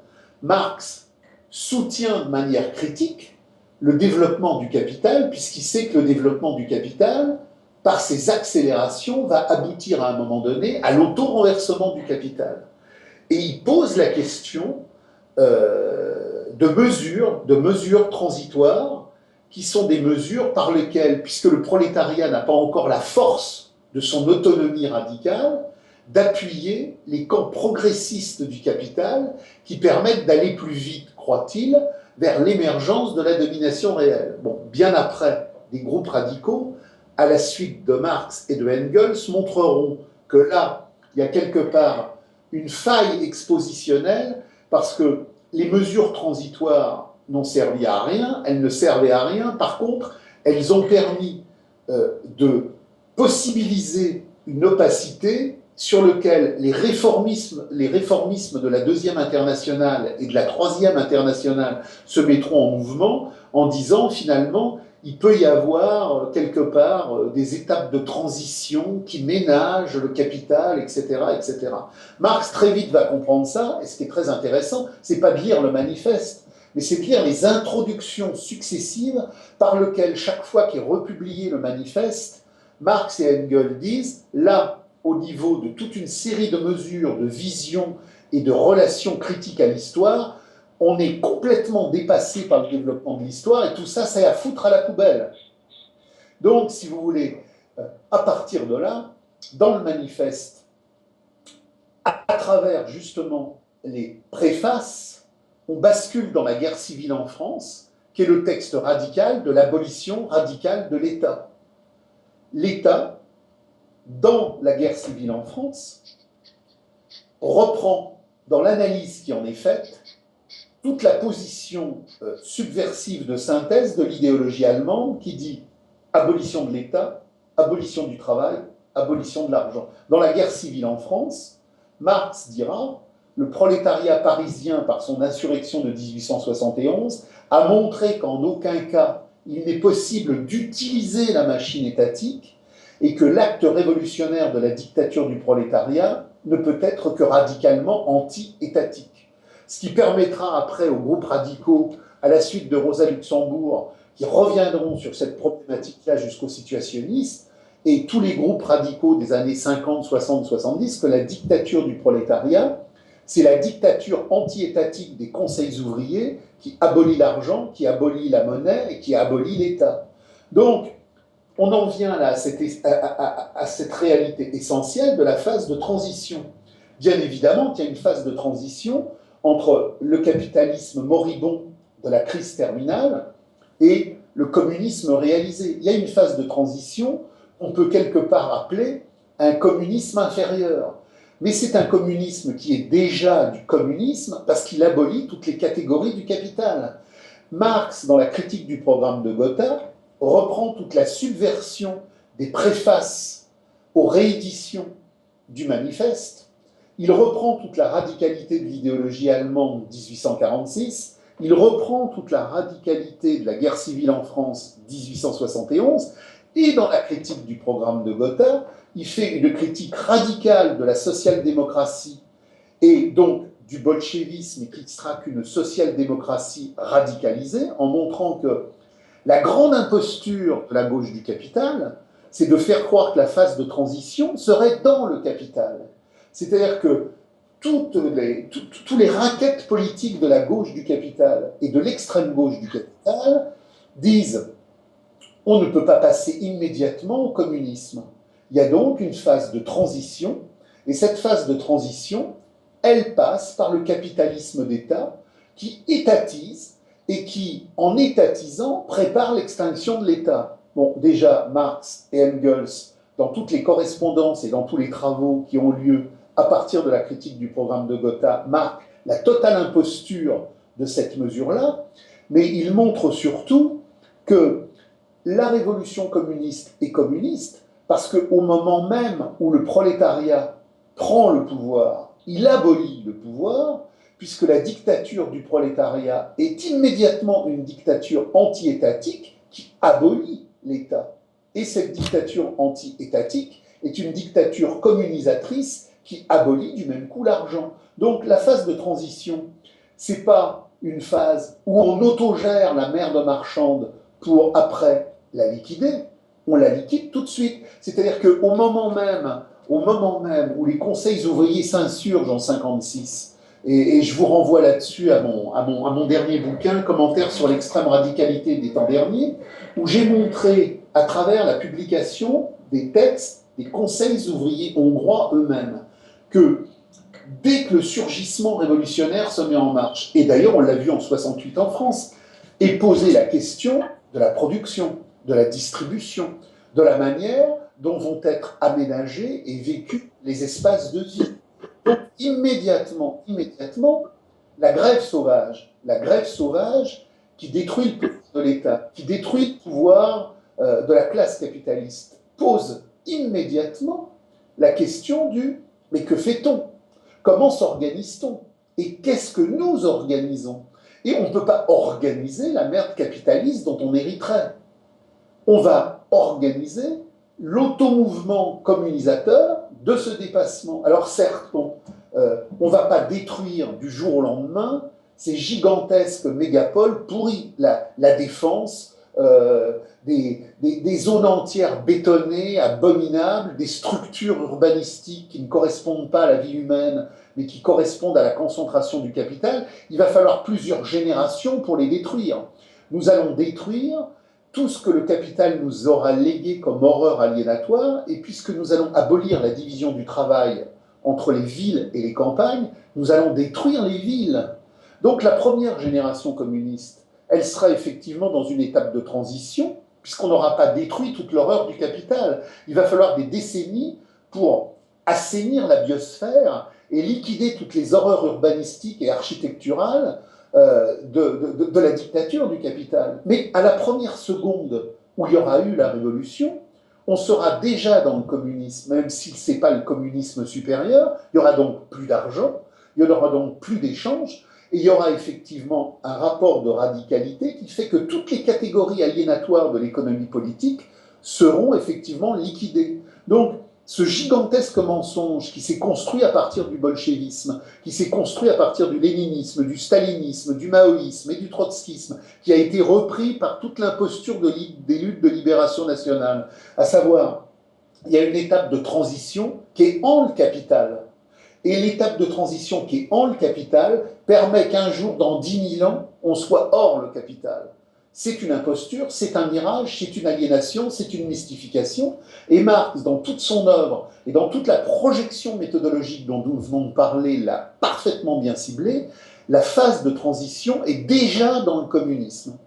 Marx soutient de manière critique le développement du capital, puisqu'il sait que le développement du capital, par ses accélérations, va aboutir à un moment donné à l'auto-renversement du capital. Et il pose la question de mesures transitoires, qui sont des mesures par lesquelles, puisque le prolétariat n'a pas encore la force de son autonomie radicale, d'appuyer les camps progressistes du capital qui permettent d'aller plus vite, croit-il, vers l'émergence de la domination réelle. Bon, bien après, des groupes radicaux, à la suite de Marx et de Engels, montreront que là, il y a quelque part une faille expositionnelle, parce que les mesures transitoires n'ont servi à rien, elles ne servaient à rien. Par contre, elles ont permis de possibiliser une opacité sur lequel les réformismes de la Deuxième Internationale et de la Troisième Internationale se mettront en mouvement en disant finalement il peut y avoir quelque part des étapes de transition qui ménagent le capital, etc., etc. Marx très vite va comprendre ça, et ce qui est très intéressant, c'est pas de lire le manifeste, mais c'est de lire les introductions successives par lesquelles, chaque fois qu'est republié le manifeste, Marx et Engels disent, là, au niveau de toute une série de mesures, de visions et de relations critiques à l'histoire, on est complètement dépassé par le développement de l'histoire, et tout ça, c'est à foutre à la poubelle. Donc, si vous voulez, à partir de là, dans le manifeste, à travers justement les préfaces, on bascule dans la guerre civile en France, qui est le texte radical de l'abolition radicale de l'État. L'État, dans la guerre civile en France, reprend dans l'analyse qui en est faite toute la position subversive de synthèse de l'idéologie allemande qui dit abolition de l'État, abolition du travail, abolition de l'argent. Dans la guerre civile en France, Marx dira le prolétariat parisien, par son insurrection de 1871, a montré qu'en aucun cas il n'est possible d'utiliser la machine étatique et que l'acte révolutionnaire de la dictature du prolétariat ne peut être que radicalement anti-étatique. Ce qui permettra après aux groupes radicaux, à la suite de Rosa Luxembourg, qui reviendront sur cette problématique-là jusqu'aux situationnistes, et tous les groupes radicaux des années 50, 60, 70, que la dictature du prolétariat C'est la dictature anti-étatique des conseils ouvriers qui abolit l'argent, qui abolit la monnaie et qui abolit l'État. Donc, on en vient là à cette réalité essentielle de la phase de transition. Bien évidemment qu'il y a une phase de transition entre le capitalisme moribond de la crise terminale et le communisme réalisé. Il y a une phase de transition qu'on peut quelque part appeler un communisme inférieur. Mais c'est un communisme qui est déjà du communisme parce qu'il abolit toutes les catégories du capital. Marx, dans la critique du programme de Gotha, reprend toute la subversion des préfaces aux rééditions du manifeste. Il reprend toute la radicalité de l'idéologie allemande de 1846. Il reprend toute la radicalité de la guerre civile en France 1871. Et dans la critique du programme de Gotha, il fait une critique radicale de la social-démocratie et donc du bolchevisme qui sera qu'une social-démocratie radicalisée, en montrant que la grande imposture de la gauche du capital, c'est de faire croire que la phase de transition serait dans le capital. C'est-à-dire que tous les raquettes politiques de la gauche du capital et de l'extrême gauche du capital disent on ne peut pas passer immédiatement au communisme. Il y a donc une phase de transition, et cette phase de transition, elle passe par le capitalisme d'État qui étatise et qui, en étatisant, prépare l'extinction de l'État. Bon, déjà, Marx et Engels, dans toutes les correspondances et dans tous les travaux qui ont lieu à partir de la critique du programme de Gotha, marquent la totale imposture de cette mesure-là, mais ils montrent surtout que la révolution communiste est communiste parce qu'au moment même où le prolétariat prend le pouvoir, il abolit le pouvoir, puisque la dictature du prolétariat est immédiatement une dictature anti-étatique qui abolit l'État. Et cette dictature anti-étatique est une dictature communisatrice qui abolit du même coup l'argent. Donc la phase de transition, c'est pas une phase où on autogère la merde marchande pour après la liquider, on la liquide tout de suite. C'est-à-dire qu'au moment même où les conseils ouvriers s'insurgent en 1956, et je vous renvoie là-dessus à mon dernier bouquin, Commentaire sur l'extrême radicalité des temps derniers, où j'ai montré, à travers la publication des textes des conseils ouvriers hongrois eux-mêmes, que dès que le surgissement révolutionnaire se met en marche, et d'ailleurs on l'a vu en 68 en France, est posée la question de la production, de la distribution, de la manière dont vont être aménagés et vécus les espaces de vie. Donc immédiatement, la grève sauvage qui détruit le pouvoir de l'État, qui détruit le pouvoir de la classe capitaliste, pose immédiatement la question du « mais que fait-on ? Comment s'organise-t-on ? Et qu'est-ce que nous organisons ?» Et on ne peut pas organiser la merde capitaliste dont on hériterait. On va organiser l'automouvement communisateur de ce dépassement. Alors certes, on ne va pas détruire du jour au lendemain ces gigantesques mégapoles pourries, la défense, des zones entières bétonnées, abominables, des structures urbanistiques qui ne correspondent pas à la vie humaine, mais qui correspondent à la concentration du capital. Il va falloir plusieurs générations pour les détruire. Nous allons détruire tout ce que le capital nous aura légué comme horreur aliénatoire, et puisque nous allons abolir la division du travail entre les villes et les campagnes, nous allons détruire les villes. Donc la première génération communiste, elle sera effectivement dans une étape de transition, puisqu'on n'aura pas détruit toute l'horreur du capital. Il va falloir des décennies pour assainir la biosphère et liquider toutes les horreurs urbanistiques et architecturales de la dictature du capital. Mais à la première seconde où il y aura eu la révolution, on sera déjà dans le communisme, même si ce n'est pas le communisme supérieur. Il y aura donc plus d'argent, il y aura donc plus d'échanges, et il y aura effectivement un rapport de radicalité qui fait que toutes les catégories aliénatoires de l'économie politique seront effectivement liquidées. Donc, ce gigantesque mensonge qui s'est construit à partir du bolchevisme, qui s'est construit à partir du léninisme, du stalinisme, du maoïsme et du trotskisme, qui a été repris par toute l'imposture des luttes de libération nationale, à savoir, il y a une étape de transition qui est en le capital. Et l'étape de transition qui est en le capital permet qu'un jour, dans 10 000 ans, on soit hors le capital. C'est une imposture, c'est un mirage, c'est une aliénation, c'est une mystification. Et Marx, dans toute son œuvre et dans toute la projection méthodologique dont nous venons de parler, l'a parfaitement bien ciblée. La phase de transition est déjà dans le communisme.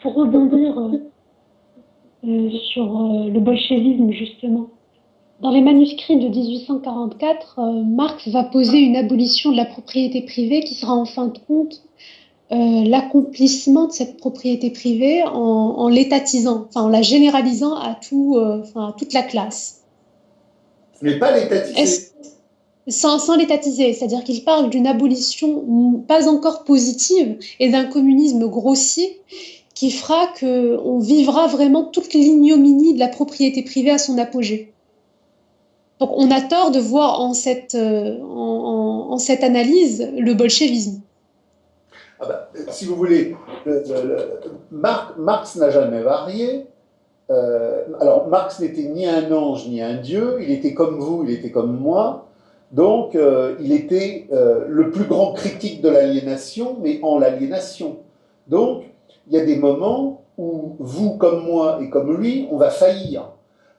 Pour rebondir sur le bolchevisme, justement, dans les manuscrits de 1844, Marx va poser une abolition de la propriété privée qui sera en fin de compte l'accomplissement de cette propriété privée en l'étatisant, enfin en la généralisant à toute la classe. Mais pas l'étatiser. Sans l'étatiser, c'est-à-dire qu'il parle d'une abolition pas encore positive et d'un communisme grossier qui fera qu'on vivra vraiment toute l'ignominie de la propriété privée à son apogée. Donc on a tort de voir en cette analyse le bolchevisme. Ah ben, si vous voulez, Marx n'a jamais varié. Alors Marx n'était ni un ange ni un dieu, il était comme vous, il était comme moi. Donc il était le plus grand critique de l'aliénation, mais en l'aliénation. Donc il y a des moments où vous comme moi et comme lui, on va faillir.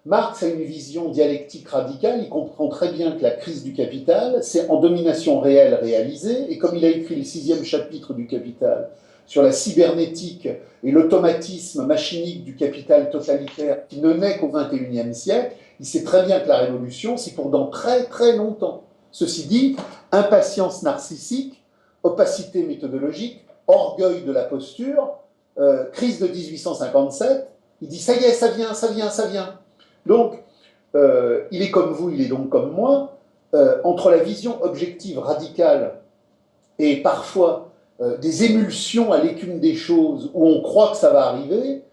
Marx a une vision dialectique radicale, il comprend très bien que la crise du capital, c'est en domination réelle réalisée, et comme il a écrit le 6e chapitre du Capital sur la cybernétique et l'automatisme machinique du capital totalitaire qui ne naît qu'au XXIe siècle, il sait très bien que la révolution, c'est pour dans très très longtemps. Ceci dit, impatience narcissique, opacité méthodologique, orgueil de la posture, crise de 1857, il dit ça y est, ça vient, ça vient, ça vient. Donc, il est comme vous, il est donc comme moi, entre la vision objective radicale et parfois des émulsions à l'écume des choses où on croit que ça va arriver,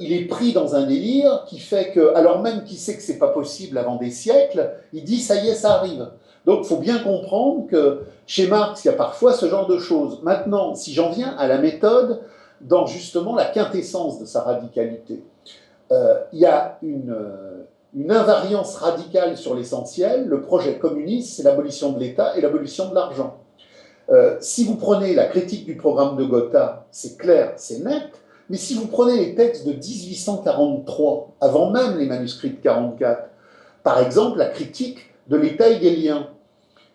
il est pris dans un délire qui fait que, alors même qu'il sait que c'est pas possible avant des siècles, il dit ça y est, ça arrive. Donc, il faut bien comprendre que chez Marx, il y a parfois ce genre de choses. Maintenant, si j'en viens à la méthode, dans justement la quintessence de sa radicalité, il y a une invariance radicale sur l'essentiel. Le projet communiste, c'est l'abolition de l'État et l'abolition de l'argent. Si vous prenez la critique du programme de Gotha, c'est clair, c'est net, mais si vous prenez les textes de 1843, avant même les manuscrits de 1944, par exemple la critique de l'État hegelien.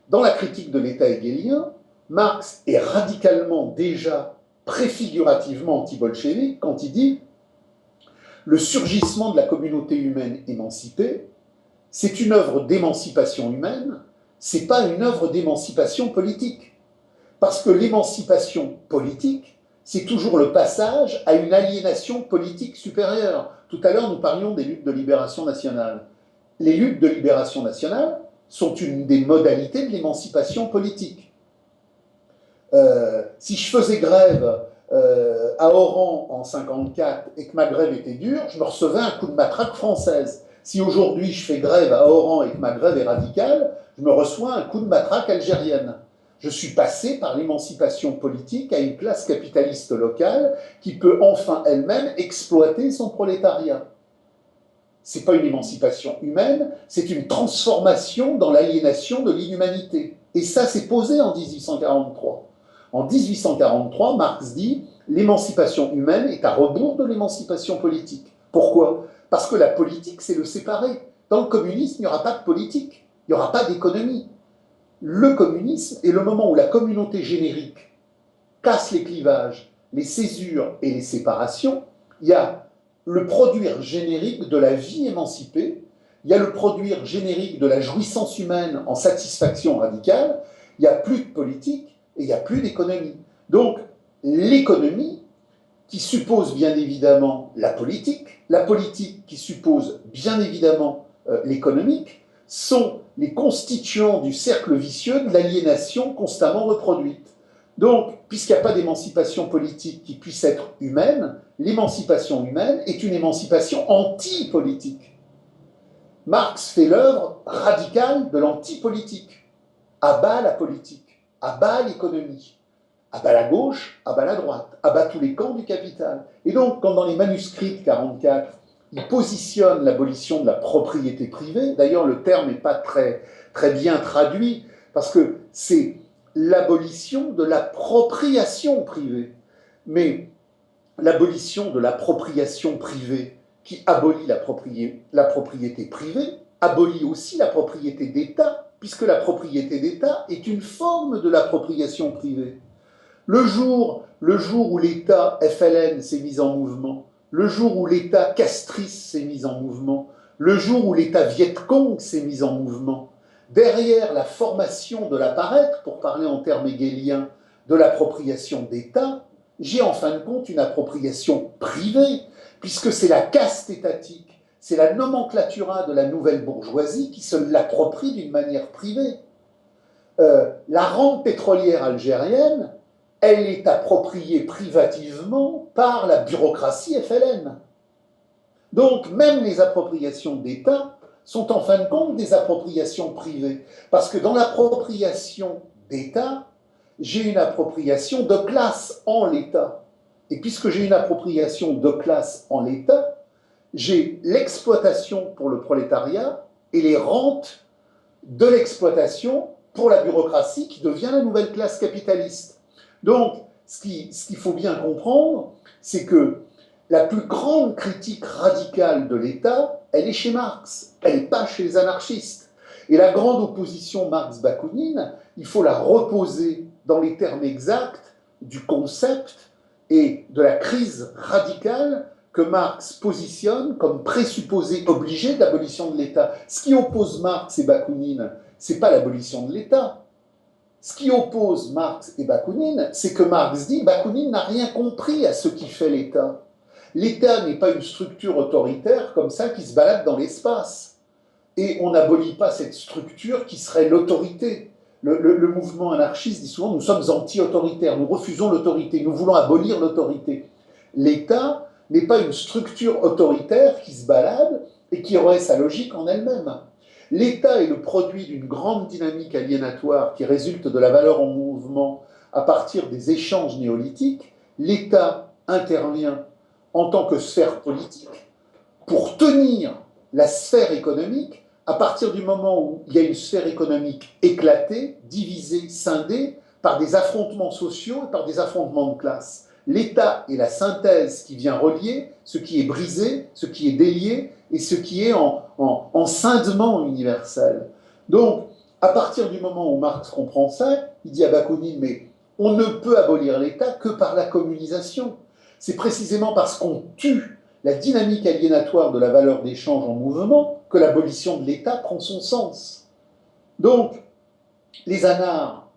Dans la critique de l'État hegelien, Marx est radicalement déjà préfigurativement anti-bolchevique quand il dit le surgissement de la communauté humaine émancipée, c'est une œuvre d'émancipation humaine, c'est pas une œuvre d'émancipation politique. Parce que l'émancipation politique, c'est toujours le passage à une aliénation politique supérieure. Tout à l'heure, nous parlions des luttes de libération nationale. Les luttes de libération nationale sont une des modalités de l'émancipation politique. Si je faisais grève à Oran en 1954 et que ma grève était dure, je me recevais un coup de matraque française. Si aujourd'hui je fais grève à Oran et que ma grève est radicale, je me reçois un coup de matraque algérienne. Je suis passé par l'émancipation politique à une classe capitaliste locale qui peut enfin elle-même exploiter son prolétariat. Ce n'est pas une émancipation humaine, c'est une transformation dans l'aliénation de l'inhumanité. Et ça, c'est posé en 1843. En 1843, Marx dit « l'émancipation humaine est à rebours de l'émancipation politique ». Pourquoi? Parce que la politique, c'est le séparer. Dans le communisme, il n'y aura pas de politique, il n'y aura pas d'économie. Le communisme est le moment où la communauté générique casse les clivages, les césures et les séparations. Il y a le produire générique de la vie émancipée, il y a le produire générique de la jouissance humaine en satisfaction radicale, il n'y a plus de politique et il n'y a plus d'économie. Donc, l'économie, qui suppose bien évidemment la politique qui suppose bien évidemment l'économique, sont les constituants du cercle vicieux de l'aliénation constamment reproduite. Donc, puisqu'il n'y a pas d'émancipation politique qui puisse être humaine, l'émancipation humaine est une émancipation anti-politique. Marx fait l'œuvre radicale de l'anti-politique. À bas la politique, à bas l'économie, à bas la gauche, à bas la droite, à bas tous les camps du capital. Et donc, quand dans les manuscrits de 1944, il positionne l'abolition de la propriété privée. D'ailleurs, le terme n'est pas très bien traduit, parce que c'est l'abolition de l'appropriation privée. Mais l'abolition de l'appropriation privée, qui abolit la propriété privée, abolit aussi la propriété d'État, puisque la propriété d'État est une forme de l'appropriation privée. Le jour où l'État FLN s'est mis en mouvement, le jour où l'État castrice s'est mis en mouvement, le jour où l'État Viet Cong s'est mis en mouvement, derrière la formation de l'apparaître, pour parler en termes hegeliens, de l'appropriation d'État, j'ai en fin de compte une appropriation privée, puisque c'est la caste étatique, c'est la nomenclatura de la nouvelle bourgeoisie qui se l'approprie d'une manière privée. La rente pétrolière algérienne, elle est appropriée privativement par la bureaucratie FLN. Donc même les appropriations d'État sont en fin de compte des appropriations privées, parce que dans l'appropriation d'État, j'ai une appropriation de classe en l'État. Et puisque j'ai une appropriation de classe en l'État, j'ai l'exploitation pour le prolétariat et les rentes de l'exploitation pour la bureaucratie qui devient la nouvelle classe capitaliste. Donc, ce qu'il faut bien comprendre, c'est que la plus grande critique radicale de l'État, elle est chez Marx, elle n'est pas chez les anarchistes. Et la grande opposition Marx-Bakounine, il faut la reposer dans les termes exacts du concept et de la crise radicale que Marx positionne comme présupposé obligé de l'abolition de l'État. Ce qui oppose Marx et Bakounine, ce n'est pas l'abolition de l'État. Ce qui oppose Marx et Bakounine, c'est que Marx dit Bakounine n'a rien compris à ce qui fait l'État. L'État n'est pas une structure autoritaire comme ça qui se balade dans l'espace. Et on n'abolit pas cette structure qui serait l'autorité. Le mouvement anarchiste dit souvent nous sommes anti-autoritaires, nous refusons l'autorité, nous voulons abolir l'autorité. L'État n'est pas une structure autoritaire qui se balade et qui aurait sa logique en elle-même. L'État est le produit d'une grande dynamique aliénatoire qui résulte de la valeur en mouvement à partir des échanges néolithiques. L'État intervient en tant que sphère politique pour tenir la sphère économique à partir du moment où il y a une sphère économique éclatée, divisée, scindée par des affrontements sociaux et par des affrontements de classe. L'État est la synthèse qui vient relier ce qui est brisé, ce qui est délié et ce qui est en scindement universel. Donc, à partir du moment où Marx comprend ça, il dit à Bakounine, mais on ne peut abolir l'État que par la communisation. C'est précisément parce qu'on tue la dynamique aliénatoire de la valeur d'échange en mouvement que l'abolition de l'État prend son sens. Donc, les anards,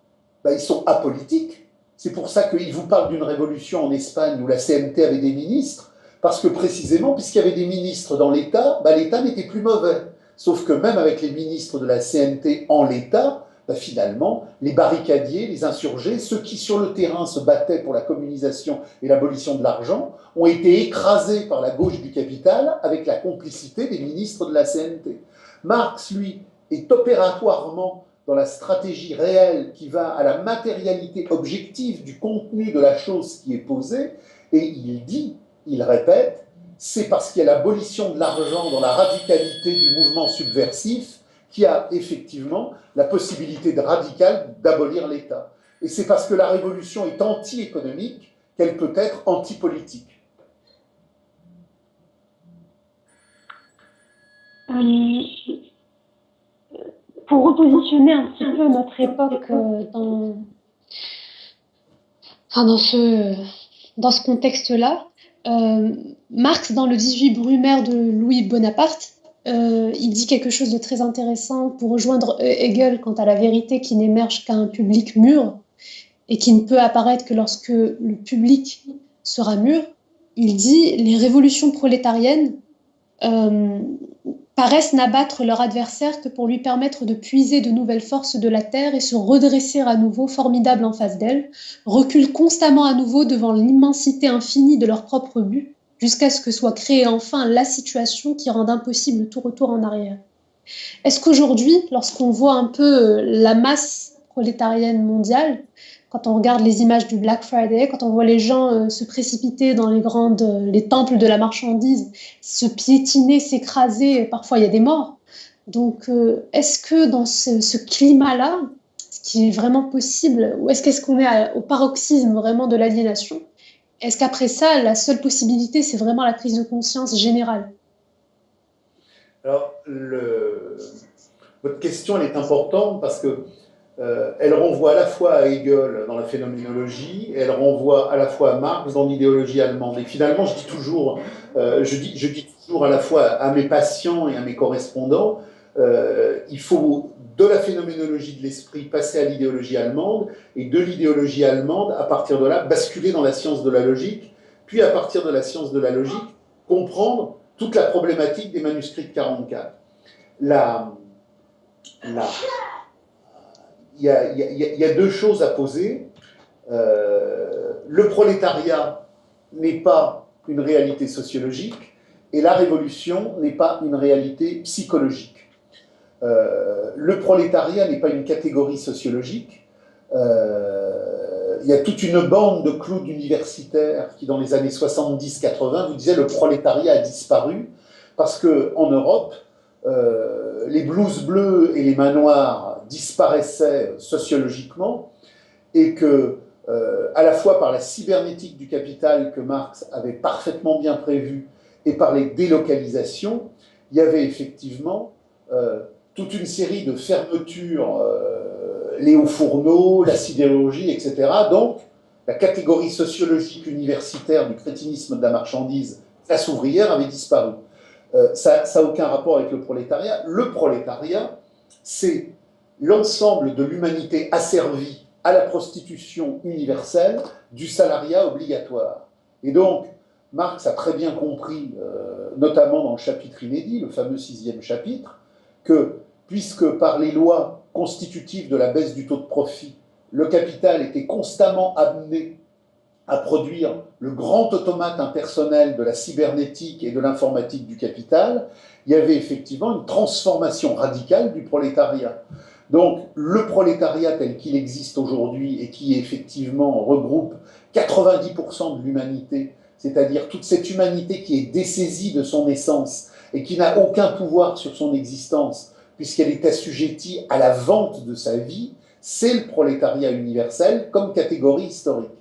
ils sont apolitiques. C'est pour ça qu'ils vous parlent d'une révolution en Espagne où la CNT avait des ministres, parce que précisément, puisqu'il y avait des ministres dans l'État, l'État n'était plus mauvais. Sauf que même avec les ministres de la CNT en l'État, finalement, les barricadiers, les insurgés, ceux qui sur le terrain se battaient pour la communisation et l'abolition de l'argent, ont été écrasés par la gauche du capital avec la complicité des ministres de la CNT. Marx, lui, est opératoirement dans la stratégie réelle qui va à la matérialité objective du contenu de la chose qui est posée, et il dit, il répète, c'est parce qu'il y a l'abolition de l'argent dans la radicalité du mouvement subversif qui a effectivement la possibilité radicale d'abolir l'État. Et c'est parce que la révolution est anti-économique qu'elle peut être anti-politique. Pour repositionner un petit peu notre époque dans ce contexte-là, Marx, dans le 18 Brumaire de Louis Bonaparte, il dit quelque chose de très intéressant pour rejoindre Hegel quant à la vérité qui n'émerge qu'à un public mûr et qui ne peut apparaître que lorsque le public sera mûr. Il dit « Les révolutions prolétariennes paraissent n'abattre leur adversaire que pour lui permettre de puiser de nouvelles forces de la terre et se redresser à nouveau formidable en face d'elle, reculent constamment à nouveau devant l'immensité infinie de leur propre but, jusqu'à ce que soit créée enfin la situation qui rende impossible tout retour en arrière. » Est-ce qu'aujourd'hui, lorsqu'on voit un peu la masse prolétarienne mondiale, Quand on regarde les images du Black Friday, quand on voit les gens se précipiter dans les temples de la marchandise, se piétiner, s'écraser, parfois il y a des morts. Donc, est-ce que dans ce climat-là, ce qui est vraiment possible, ou est-ce qu'on est au paroxysme vraiment de l'aliénation? Est-ce qu'après ça, la seule possibilité, c'est vraiment la prise de conscience générale? Alors, votre question, elle est importante parce que elle renvoie à la fois à Hegel dans la phénoménologie, et elle renvoie à la fois à Marx dans l'idéologie allemande. Et finalement, je dis toujours à la fois à mes patients et à mes correspondants, il faut de la phénoménologie de l'esprit passer à l'idéologie allemande, et de l'idéologie allemande, à partir de là, basculer dans la science de la logique, puis à partir de la science de la logique, comprendre toute la problématique des manuscrits de 44. Il y a deux choses à poser. Le prolétariat n'est pas une réalité sociologique et la révolution n'est pas une réalité psychologique. Le prolétariat n'est pas une catégorie sociologique. Il y a toute une bande de clowns universitaires qui, dans les années 70-80, vous disaient le prolétariat a disparu parce qu'en Europe, les blouses bleues et les mains noires disparaissaient sociologiquement et que, à la fois par la cybernétique du capital que Marx avait parfaitement bien prévu et par les délocalisations, il y avait effectivement toute une série de fermetures, les hauts fourneaux, la sidérurgie, etc. Donc, la catégorie sociologique universitaire du crétinisme de la marchandise, classe ouvrière, avait disparu. Ça n'a aucun rapport avec le prolétariat. Le prolétariat, c'est l'ensemble de l'humanité asservie à la prostitution universelle du salariat obligatoire. Et donc, Marx a très bien compris, notamment dans le chapitre inédit, le fameux 6e chapitre, que puisque par les lois constitutives de la baisse du taux de profit, le capital était constamment amené à produire le grand automate impersonnel de la cybernétique et de l'informatique du capital, il y avait effectivement une transformation radicale du prolétariat. Donc le prolétariat tel qu'il existe aujourd'hui et qui effectivement regroupe 90% de l'humanité, c'est-à-dire toute cette humanité qui est dessaisie de son essence et qui n'a aucun pouvoir sur son existence, puisqu'elle est assujettie à la vente de sa vie, c'est le prolétariat universel comme catégorie historique.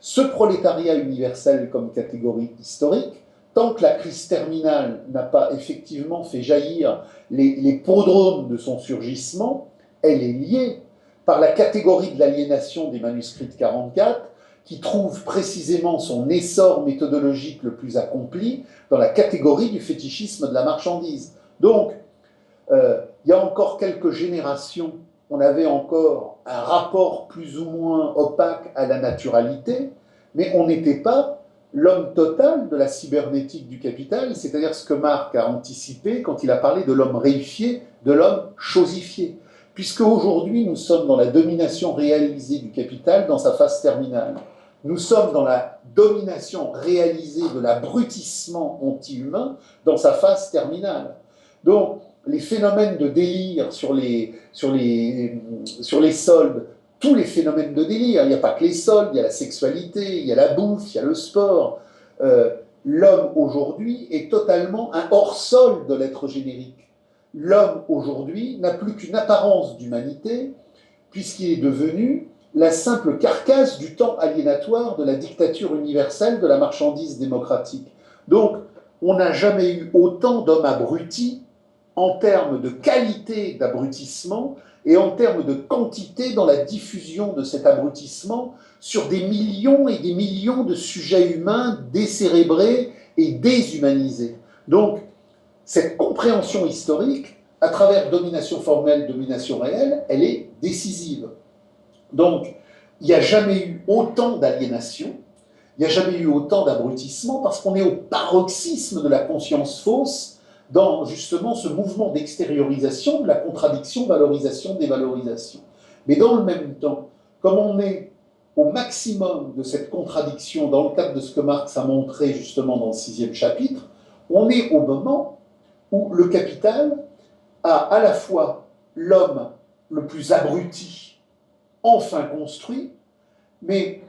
Ce prolétariat universel comme catégorie historique, tant que la crise terminale n'a pas effectivement fait jaillir les prodromes de son surgissement, elle est liée par la catégorie de l'aliénation des manuscrits de 44, qui trouve précisément son essor méthodologique le plus accompli dans la catégorie du fétichisme de la marchandise. Donc, il y a encore quelques générations, on avait encore un rapport plus ou moins opaque à la naturalité, mais on n'était pas l'homme total de la cybernétique du capital, c'est-à-dire ce que Marx a anticipé quand il a parlé de l'homme réifié, de l'homme chosifié. Puisque aujourd'hui, nous sommes dans la domination réalisée du capital dans sa phase terminale. Nous sommes dans la domination réalisée de l'abrutissement anti-humain dans sa phase terminale. Donc, les phénomènes de délire sur les soldes, tous les phénomènes de délire, il n'y a pas que les soldes, il y a la sexualité, il y a la bouffe, il y a le sport. L'homme aujourd'hui est totalement un hors-sol de l'être générique. L'homme aujourd'hui n'a plus qu'une apparence d'humanité, puisqu'il est devenu la simple carcasse du temps aliénatoire de la dictature universelle de la marchandise démocratique. Donc, on n'a jamais eu autant d'hommes abrutis en termes de qualité d'abrutissement et en termes de quantité dans la diffusion de cet abrutissement sur des millions et des millions de sujets humains décérébrés et déshumanisés. Donc, cette compréhension historique, à travers domination formelle, domination réelle, elle est décisive. Donc, il n'y a jamais eu autant d'aliénation, il n'y a jamais eu autant d'abrutissement, parce qu'on est au paroxysme de la conscience fausse dans justement ce mouvement d'extériorisation de la contradiction, valorisation, dévalorisation. Mais dans le même temps, comme on est au maximum de cette contradiction dans le cadre de ce que Marx a montré justement dans le 6e chapitre, on est au moment où le capital a à la fois l'homme le plus abruti, enfin construit, Mais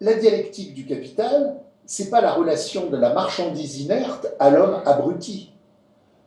la dialectique du capital, ce n'est pas la relation de la marchandise inerte à l'homme abruti.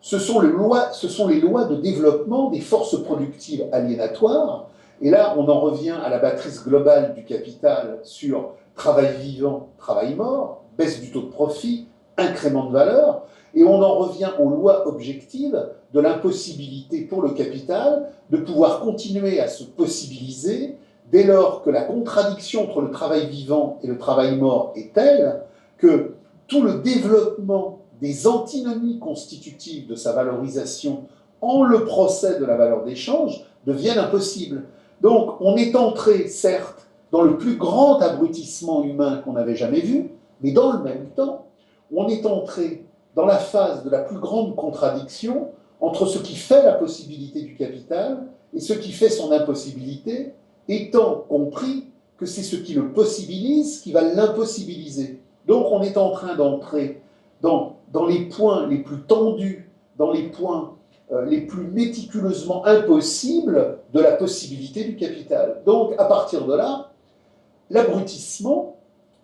Ce sont les lois de développement des forces productives aliénatoires. Et là, on en revient à la matrice globale du capital sur travail vivant, travail mort, baisse du taux de profit, incrément de valeur. Et on en revient aux lois objectives de l'impossibilité pour le capital de pouvoir continuer à se possibiliser dès lors que la contradiction entre le travail vivant et le travail mort est telle que tout le développement des antinomies constitutives de sa valorisation en le procès de la valeur d'échange deviennent impossibles. Donc on est entré, certes, dans le plus grand abrutissement humain qu'on n'avait jamais vu, mais dans le même temps, on est entré dans la phase de la plus grande contradiction entre ce qui fait la possibilité du capital et ce qui fait son impossibilité, étant compris que c'est ce qui le possibilise qui va l'impossibiliser. Donc on est en train d'entrer dans les points les plus tendus, dans les points les plus méticuleusement impossibles de la possibilité du capital. Donc à partir de là, l'abrutissement,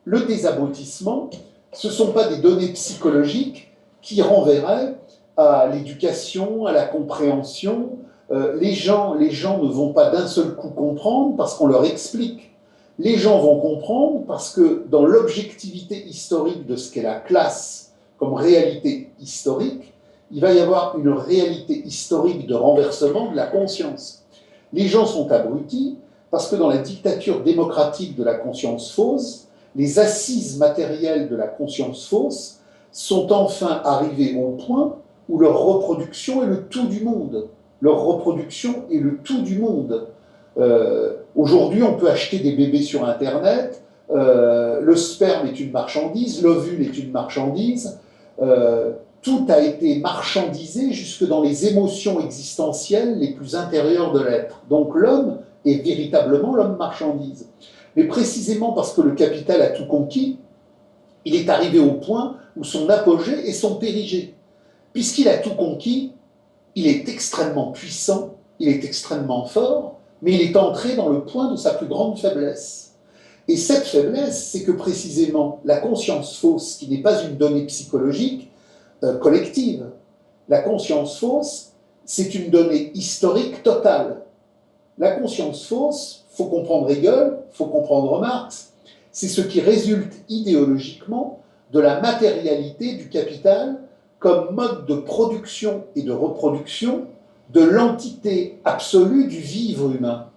le désabrutissement, ce ne sont pas des données psychologiques qui renverraient à l'éducation, à la compréhension. Les gens ne vont pas d'un seul coup comprendre parce qu'on leur explique. Les gens vont comprendre parce que dans l'objectivité historique de ce qu'est la classe comme réalité historique, il va y avoir une réalité historique de renversement de la conscience. Les gens sont abrutis parce que dans la dictature démocratique de la conscience fausse, les assises matérielles de la conscience fausse sont enfin arrivées au point où leur reproduction est le tout du monde. Leur reproduction est le tout du monde. Aujourd'hui, on peut acheter des bébés sur Internet, le sperme est une marchandise, l'ovule est une marchandise, tout a été marchandisé jusque dans les émotions existentielles les plus intérieures de l'être. Donc l'homme est véritablement l'homme marchandise. Mais précisément parce que le capital a tout conquis, il est arrivé au point où son apogée est son périgée. Puisqu'il a tout conquis, il est extrêmement puissant, il est extrêmement fort, mais il est entré dans le point de sa plus grande faiblesse. Et cette faiblesse, c'est que précisément la conscience fausse, qui n'est pas une donnée psychologique collective, la conscience fausse, c'est une donnée historique totale. La conscience fausse, il faut comprendre Hegel, il faut comprendre Marx, c'est ce qui résulte idéologiquement de la matérialité du capital comme mode de production et de reproduction de l'entité absolue du vivre humain.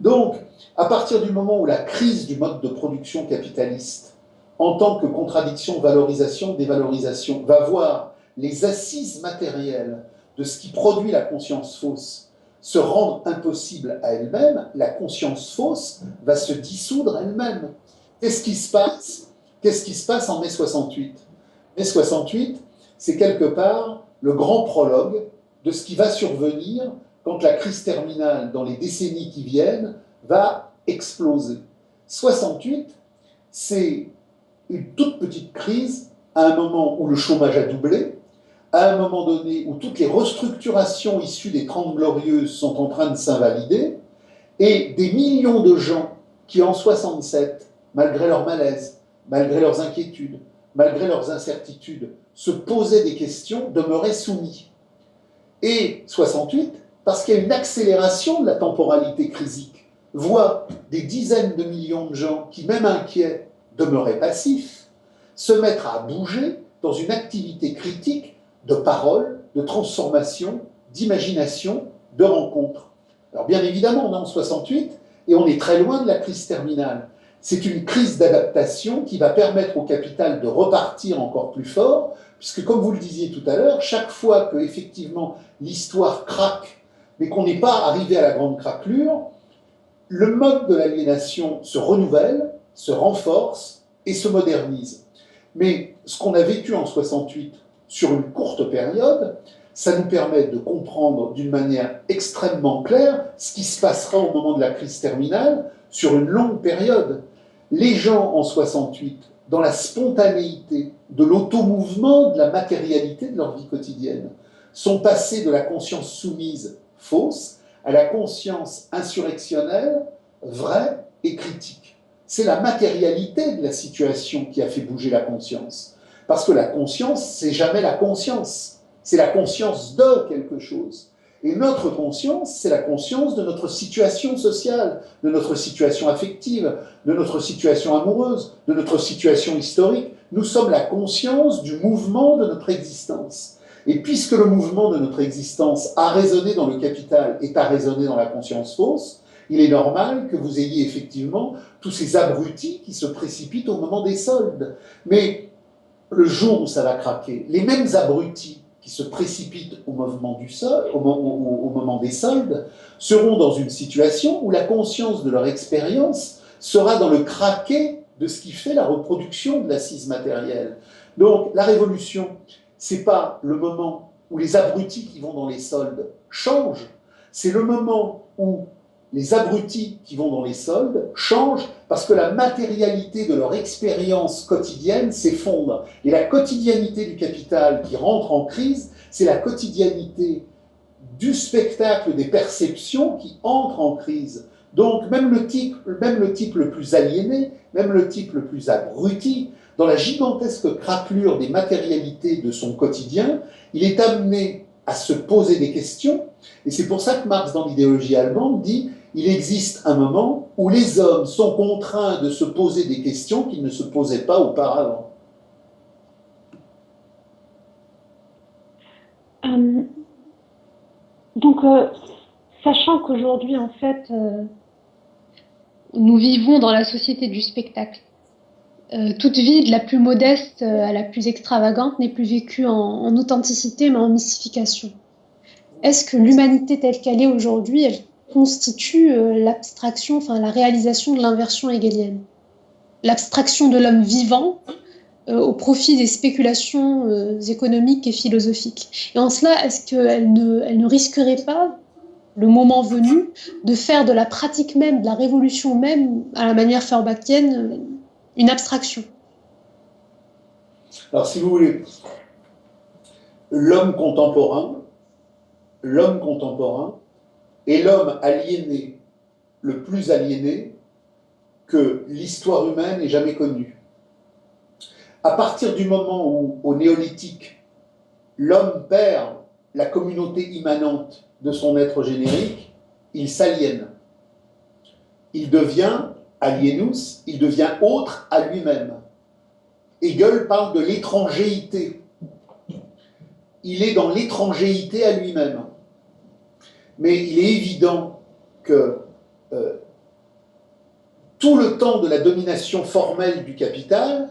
Donc, à partir du moment où la crise du mode de production capitaliste, en tant que contradiction, valorisation, dévalorisation, va voir les assises matérielles de ce qui produit la conscience fausse se rendre impossible à elle-même, la conscience fausse va se dissoudre elle-même. Qu'est-ce qui se passe? Qu'est-ce qui se passe en mai 68? Mai 68, c'est quelque part le grand prologue de ce qui va survenir quand la crise terminale, dans les décennies qui viennent, va exploser. 68, c'est une toute petite crise à un moment où le chômage a doublé, à un moment donné où toutes les restructurations issues des 30 Glorieuses sont en train de s'invalider, et des millions de gens qui, en 67, malgré leur malaise, malgré leurs inquiétudes, malgré leurs incertitudes, se posaient des questions, demeuraient soumis. Et 68, parce qu'il y a une accélération de la temporalité crisique, voit des dizaines de millions de gens qui, même inquiets, demeuraient passifs, se mettre à bouger dans une activité critique de parole, de transformation, d'imagination, de rencontre. Alors bien évidemment, on est en 68 et on est très loin de la crise terminale. C'est une crise d'adaptation qui va permettre au capital de repartir encore plus fort, puisque comme vous le disiez tout à l'heure, chaque fois que effectivement l'histoire craque, mais qu'on n'est pas arrivé à la grande craquelure, le mode de l'aliénation se renouvelle, se renforce et se modernise. Mais ce qu'on a vécu en 68 sur une courte période, ça nous permet de comprendre d'une manière extrêmement claire ce qui se passera au moment de la crise terminale sur une longue période. Les gens en 68, dans la spontanéité de l'automouvement de la matérialité de leur vie quotidienne, sont passés de la conscience soumise fausse à la conscience insurrectionnelle, vraie et critique. c'est la matérialité de la situation qui a fait bouger la conscience. Parce que la conscience, c'est jamais la conscience. C'est la conscience de quelque chose. Et notre conscience, c'est la conscience de notre situation sociale, de notre situation affective, de notre situation amoureuse, de notre situation historique. Nous sommes la conscience du mouvement de notre existence. Et puisque le mouvement de notre existence a résonné dans le capital et a résonné dans la conscience fausse, il est normal que vous ayez effectivement tous ces abrutis qui se précipitent au moment des soldes. Mais le jour où ça va craquer, les mêmes abrutis qui se précipitent au moment des soldes seront dans une situation où la conscience de leur expérience sera dans le craquet de ce qui fait la reproduction de l'assise matérielle. Donc la révolution, c'est pas le moment où les abrutis qui vont dans les soldes changent, c'est le moment où les abrutis qui vont dans les soldes changent parce que la matérialité de leur expérience quotidienne s'effondre. Et la quotidianité du capital qui rentre en crise, c'est la quotidianité du spectacle des perceptions qui entre en crise. Donc même le type le plus aliéné, même le type le plus abruti, dans la gigantesque craquelure des matérialités de son quotidien, il est amené à se poser des questions. Et c'est pour ça que Marx, dans l'idéologie allemande, dit il existe un moment où les hommes sont contraints de se poser des questions qu'ils ne se posaient pas auparavant. Donc, sachant qu'aujourd'hui, en fait, nous vivons dans la société du spectacle, toute vie, de la plus modeste à la plus extravagante, n'est plus vécue en authenticité, mais en mystification. Est-ce que l'humanité telle qu'elle est aujourd'hui, elle constitue l'abstraction, enfin la réalisation de l'inversion hegelienne? L'abstraction de l'homme vivant au profit des spéculations économiques et philosophiques. Et en cela, est-ce qu'elle ne risquerait pas, le moment venu, de faire de la pratique même, de la révolution même, à la manière feurbachienne, une abstraction? Alors, si vous voulez, l'homme contemporain est l'homme aliéné, le plus aliéné que l'histoire humaine ait jamais connu. À partir du moment où, au néolithique, l'homme perd la communauté immanente de son être générique, il s'aliène. Il devient alienus, il devient autre à lui-même. Hegel parle de l'étrangéité. Il est dans l'étrangéité à lui-même. Mais il est évident que tout le temps de la domination formelle du capital,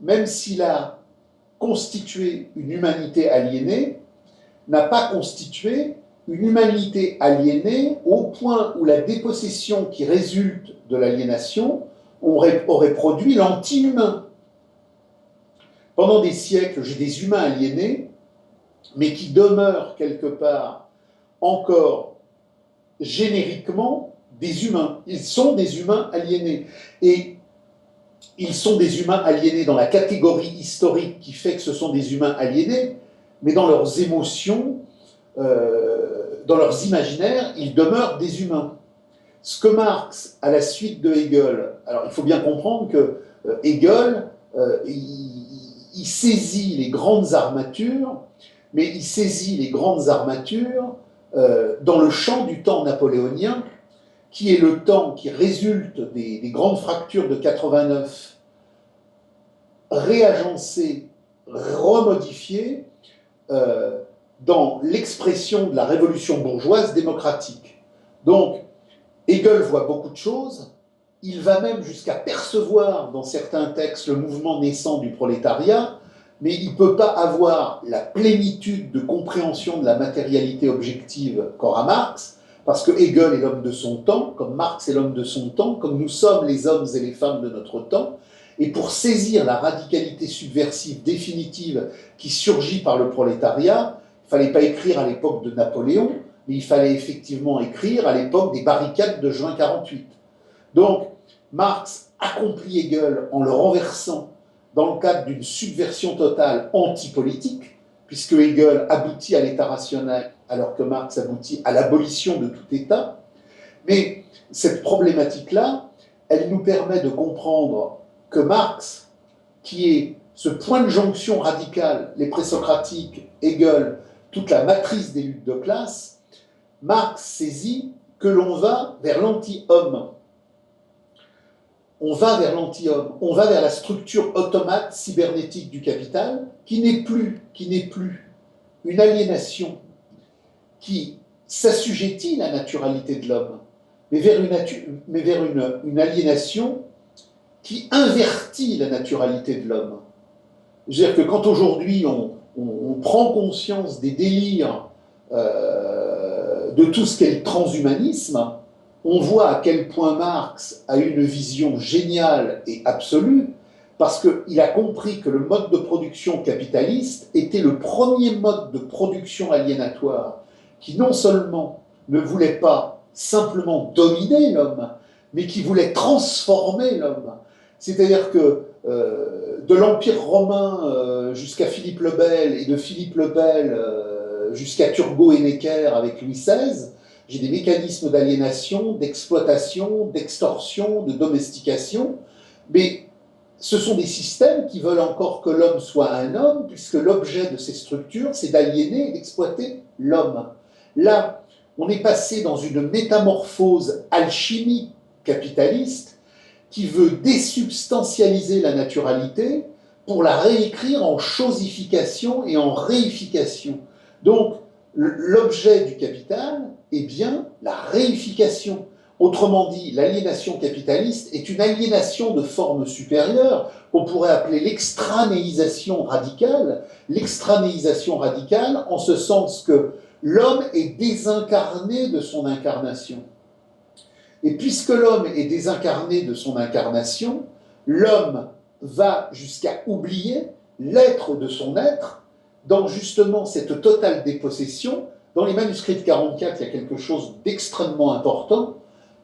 même s'il a constitué une humanité aliénée, n'a pas constitué une humanité aliénée au point où la dépossession qui résulte de l'aliénation aurait produit l'anti-humain. Pendant des siècles, j'ai des humains aliénés, mais qui demeurent quelque part encore génériquement des humains. Ils sont des humains aliénés. Et ils sont des humains aliénés dans la catégorie historique qui fait que ce sont des humains aliénés, mais dans leurs émotions, dans leurs imaginaires, ils demeurent des humains. Ce que Marx, à la suite de Hegel, alors il faut bien comprendre que Hegel, il saisit les grandes armatures, mais il saisit les grandes armatures dans le champ du temps napoléonien, qui est le temps qui résulte des grandes fractures de 89, réagencées, remodifiées dans l'expression de la révolution bourgeoise démocratique. Donc, Hegel voit beaucoup de choses, il va même jusqu'à percevoir dans certains textes le mouvement naissant du prolétariat, mais il ne peut pas avoir la plénitude de compréhension de la matérialité objective qu'aura Marx, parce que Hegel est l'homme de son temps, comme Marx est l'homme de son temps, comme nous sommes les hommes et les femmes de notre temps, et pour saisir la radicalité subversive définitive qui surgit par le prolétariat, il ne fallait pas écrire à l'époque de Napoléon, mais il fallait effectivement écrire à l'époque des barricades de juin 48. Donc, Marx accomplit Hegel en le renversant dans le cadre d'une subversion totale antipolitique, puisque Hegel aboutit à l'état rationnel, alors que Marx aboutit à l'abolition de tout État. Mais cette problématique-là, elle nous permet de comprendre que Marx, qui est ce point de jonction radical, les présocratiques, Hegel, toute la matrice des luttes de classe, Marx saisit que l'on va vers l'anti-homme. On va vers l'anti-homme, on va vers la structure automate cybernétique du capital qui n'est plus une aliénation qui s'assujettit à la naturalité de l'homme, mais vers une aliénation qui invertit la naturalité de l'homme. C'est-à-dire que quand aujourd'hui on prend conscience des délires de tout ce qu'est le transhumanisme, on voit à quel point Marx a une vision géniale et absolue, parce qu'il a compris que le mode de production capitaliste était le premier mode de production aliénatoire, qui non seulement ne voulait pas simplement dominer l'homme, mais qui voulait transformer l'homme. C'est-à-dire que de l'Empire romain jusqu'à Philippe le Bel, et de Philippe le Bel jusqu'à Turgot et Necker avec Louis XVI, j'ai des mécanismes d'aliénation, d'exploitation, d'extorsion, de domestication, mais ce sont des systèmes qui veulent encore que l'homme soit un homme, puisque l'objet de ces structures, c'est d'aliéner et d'exploiter l'homme. Là, on est passé dans une métamorphose alchimique capitaliste qui veut désubstantialiser la naturalité pour la réécrire en chosification et en réification. Donc, l'objet du capital est bien la réification. Autrement dit, l'aliénation capitaliste est une aliénation de forme supérieure qu'on pourrait appeler l'extranéisation radicale. L'extranéisation radicale en ce sens que l'homme est désincarné de son incarnation. Et puisque l'homme est désincarné de son incarnation, l'homme va jusqu'à oublier l'être de son être dans justement cette totale dépossession. Dans les manuscrits de 44, il y a quelque chose d'extrêmement important.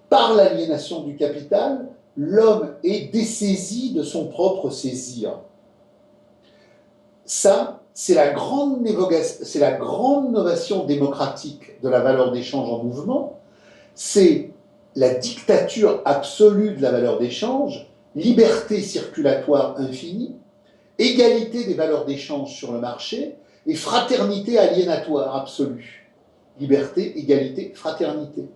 Par l'aliénation du capital, l'homme est dessaisi de son propre saisir. Ça, c'est la grande novation démocratique de la valeur d'échange en mouvement. C'est la dictature absolue de la valeur d'échange, liberté circulatoire infinie, égalité des valeurs d'échange sur le marché et fraternité aliénatoire absolue. Liberté, égalité, fraternité.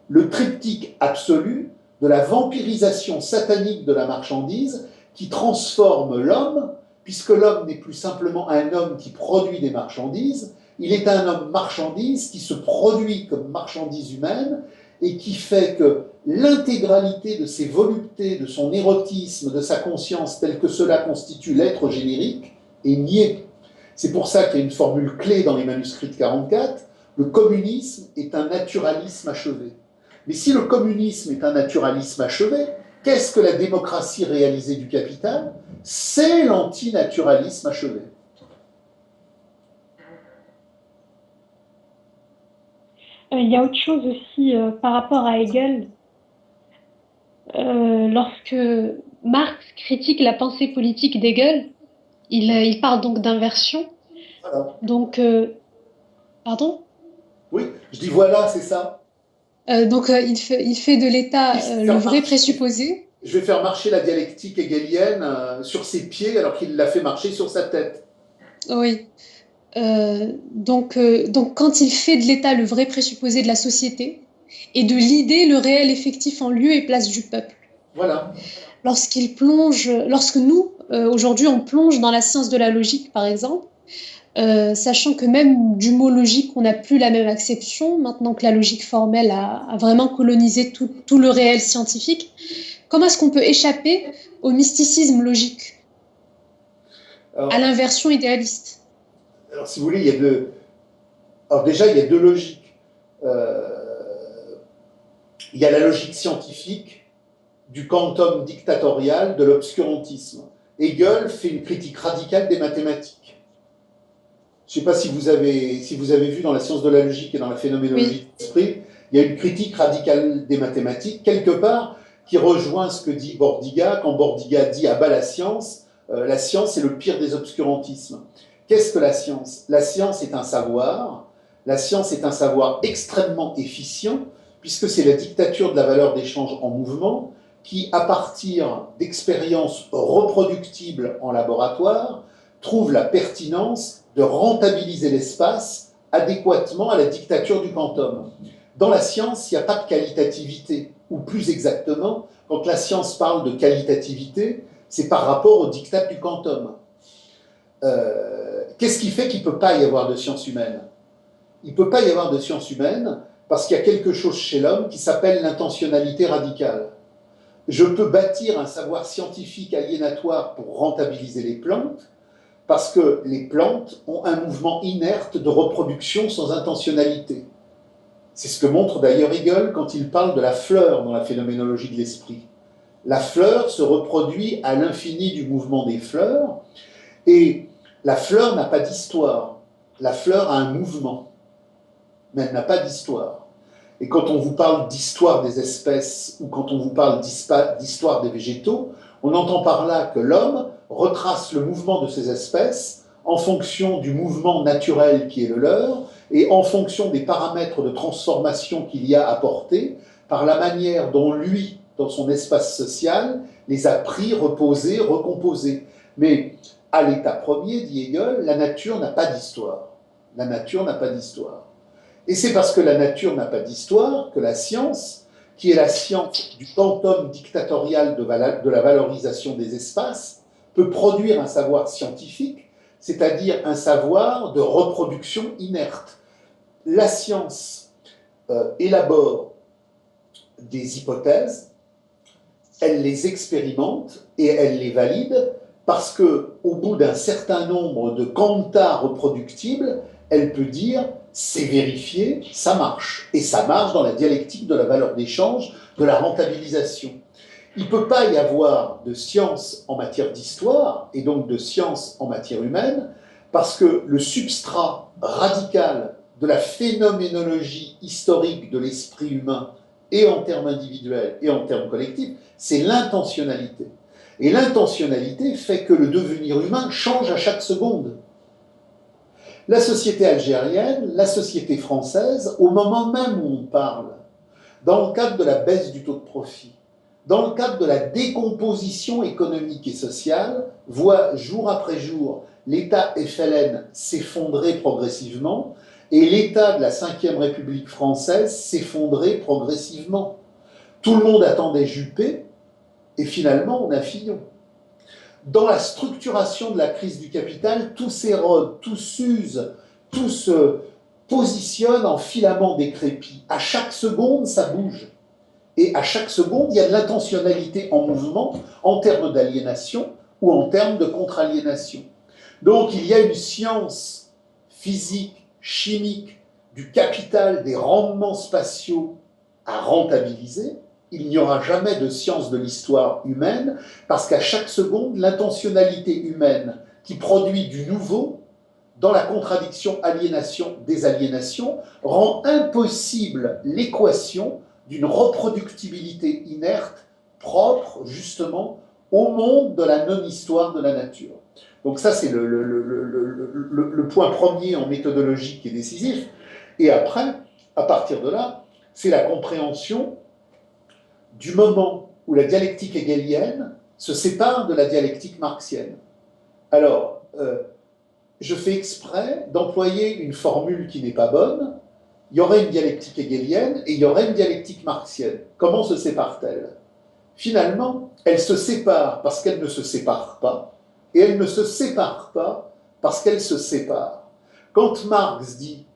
Le triptyque absolu de la vampirisation satanique de la marchandise qui transforme l'homme, puisque l'homme n'est plus simplement un homme qui produit des marchandises, il est un homme marchandise qui se produit comme marchandise humaine et qui fait que l'intégralité de ses voluptés, de son érotisme, de sa conscience, tel que cela constitue l'être générique, est nié. C'est pour ça qu'il y a une formule clé dans les manuscrits de 44, le communisme est un naturalisme achevé. Mais si le communisme est un naturalisme achevé, qu'est-ce que la démocratie réalisée du capital? C'est l'antinaturalisme achevé. Il y a autre chose aussi par rapport à Hegel. Lorsque Marx critique la pensée politique d'Hegel, il parle donc d'inversion. Voilà. Donc, pardon? Oui, je dis voilà, c'est ça. Donc, il fait de l'État le vrai présupposé. Je vais faire marcher la dialectique hegelienne sur ses pieds alors qu'il l'a fait marcher sur sa tête. Oui. Donc, quand il fait de l'État le vrai présupposé de la société et de l'idée le réel effectif en lieu et place du peuple. Voilà. Lorsque nous, aujourd'hui, on plonge dans la science de la logique, par exemple, sachant que même du mot logique, on n'a plus la même acception, maintenant que la logique formelle a vraiment colonisé tout le réel scientifique, comment est-ce qu'on peut échapper au mysticisme logique, à l'inversion idéaliste? Alors, si vous voulez, il y a deux logiques. Il y a la logique scientifique du quantum dictatorial de l'obscurantisme. Hegel fait une critique radicale des mathématiques. Je ne sais pas si vous avez vu dans la science de la logique et dans la phénoménologie de l'esprit, il y a une critique radicale des mathématiques, quelque part, qui rejoint ce que dit Bordiga, quand Bordiga dit « ah bah la science c'est le pire des obscurantismes ». Qu'est-ce que la science? La science est un savoir extrêmement efficient, puisque c'est la dictature de la valeur d'échange en mouvement qui, à partir d'expériences reproductibles en laboratoire, trouve la pertinence de rentabiliser l'espace adéquatement à la dictature du quantum. Dans la science, il n'y a pas de qualitativité, ou plus exactement, quand la science parle de qualitativité, c'est par rapport au diktat du quantum. Qu'est-ce qui fait qu'il ne peut pas y avoir de science humaine? Il ne peut pas y avoir de science humaine parce qu'il y a quelque chose chez l'homme qui s'appelle l'intentionnalité radicale. Je peux bâtir un savoir scientifique aliénatoire pour rentabiliser les plantes parce que les plantes ont un mouvement inerte de reproduction sans intentionnalité. C'est ce que montre d'ailleurs Hegel quand il parle de la fleur dans la phénoménologie de l'esprit. La fleur se reproduit à l'infini du mouvement des fleurs et la fleur n'a pas d'histoire. La fleur a un mouvement, mais elle n'a pas d'histoire. Et quand on vous parle d'histoire des espèces ou quand on vous parle d'histoire des végétaux, on entend par là que l'homme retrace le mouvement de ces espèces en fonction du mouvement naturel qui est le leur et en fonction des paramètres de transformation qu'il y a apportés par la manière dont lui, dans son espace social, les a pris, reposés, recomposés. Mais à l'état premier, dit Hegel, la nature n'a pas d'histoire. La nature n'a pas d'histoire. Et c'est parce que la nature n'a pas d'histoire que la science, qui est la science du quantum dictatorial de la valorisation des espaces, peut produire un savoir scientifique, c'est-à-dire un savoir de reproduction inerte. La science élabore des hypothèses, elle les expérimente et elle les valide parce qu'au bout d'un certain nombre de quanta reproductibles, elle peut dire c'est vérifié, ça marche. Et ça marche dans la dialectique de la valeur d'échange, de la rentabilisation. Il ne peut pas y avoir de science en matière d'histoire et donc de science en matière humaine parce que le substrat radical de la phénoménologie historique de l'esprit humain et en termes individuels et en termes collectifs, c'est l'intentionnalité. Et l'intentionnalité fait que le devenir humain change à chaque seconde. La société algérienne, la société française, au moment même où on parle, dans le cadre de la baisse du taux de profit, dans le cadre de la décomposition économique et sociale, voit jour après jour l'État FLN s'effondrer progressivement et l'État de la Ve République française s'effondrer progressivement. Tout le monde attendait Juppé et finalement on a Fillon. Dans la structuration de la crise du capital, tout s'érode, tout s'use, tout se positionne en filaments décrépits. À chaque seconde, ça bouge. Et à chaque seconde, il y a de l'intentionnalité en mouvement en termes d'aliénation ou en termes de contre-aliénation. Donc il y a une science physique, chimique, du capital, des rendements spatiaux à rentabiliser. Il n'y aura jamais de science de l'histoire humaine parce qu'à chaque seconde, l'intentionnalité humaine qui produit du nouveau dans la contradiction aliénation-désaliénation rend impossible l'équation d'une reproductibilité inerte propre justement au monde de la non-histoire de la nature. Donc ça c'est le point premier en méthodologie qui est décisif. Et après, à partir de là, c'est la compréhension du moment où la dialectique hegelienne se sépare de la dialectique marxienne. Alors, je fais exprès d'employer une formule qui n'est pas bonne. Il y aurait une dialectique hegelienne et il y aurait une dialectique marxienne. Comment se séparent-elles? Finalement, elles se séparent parce qu'elles ne se séparent pas, et elles ne se séparent pas parce qu'elles se séparent. Quand Marx dit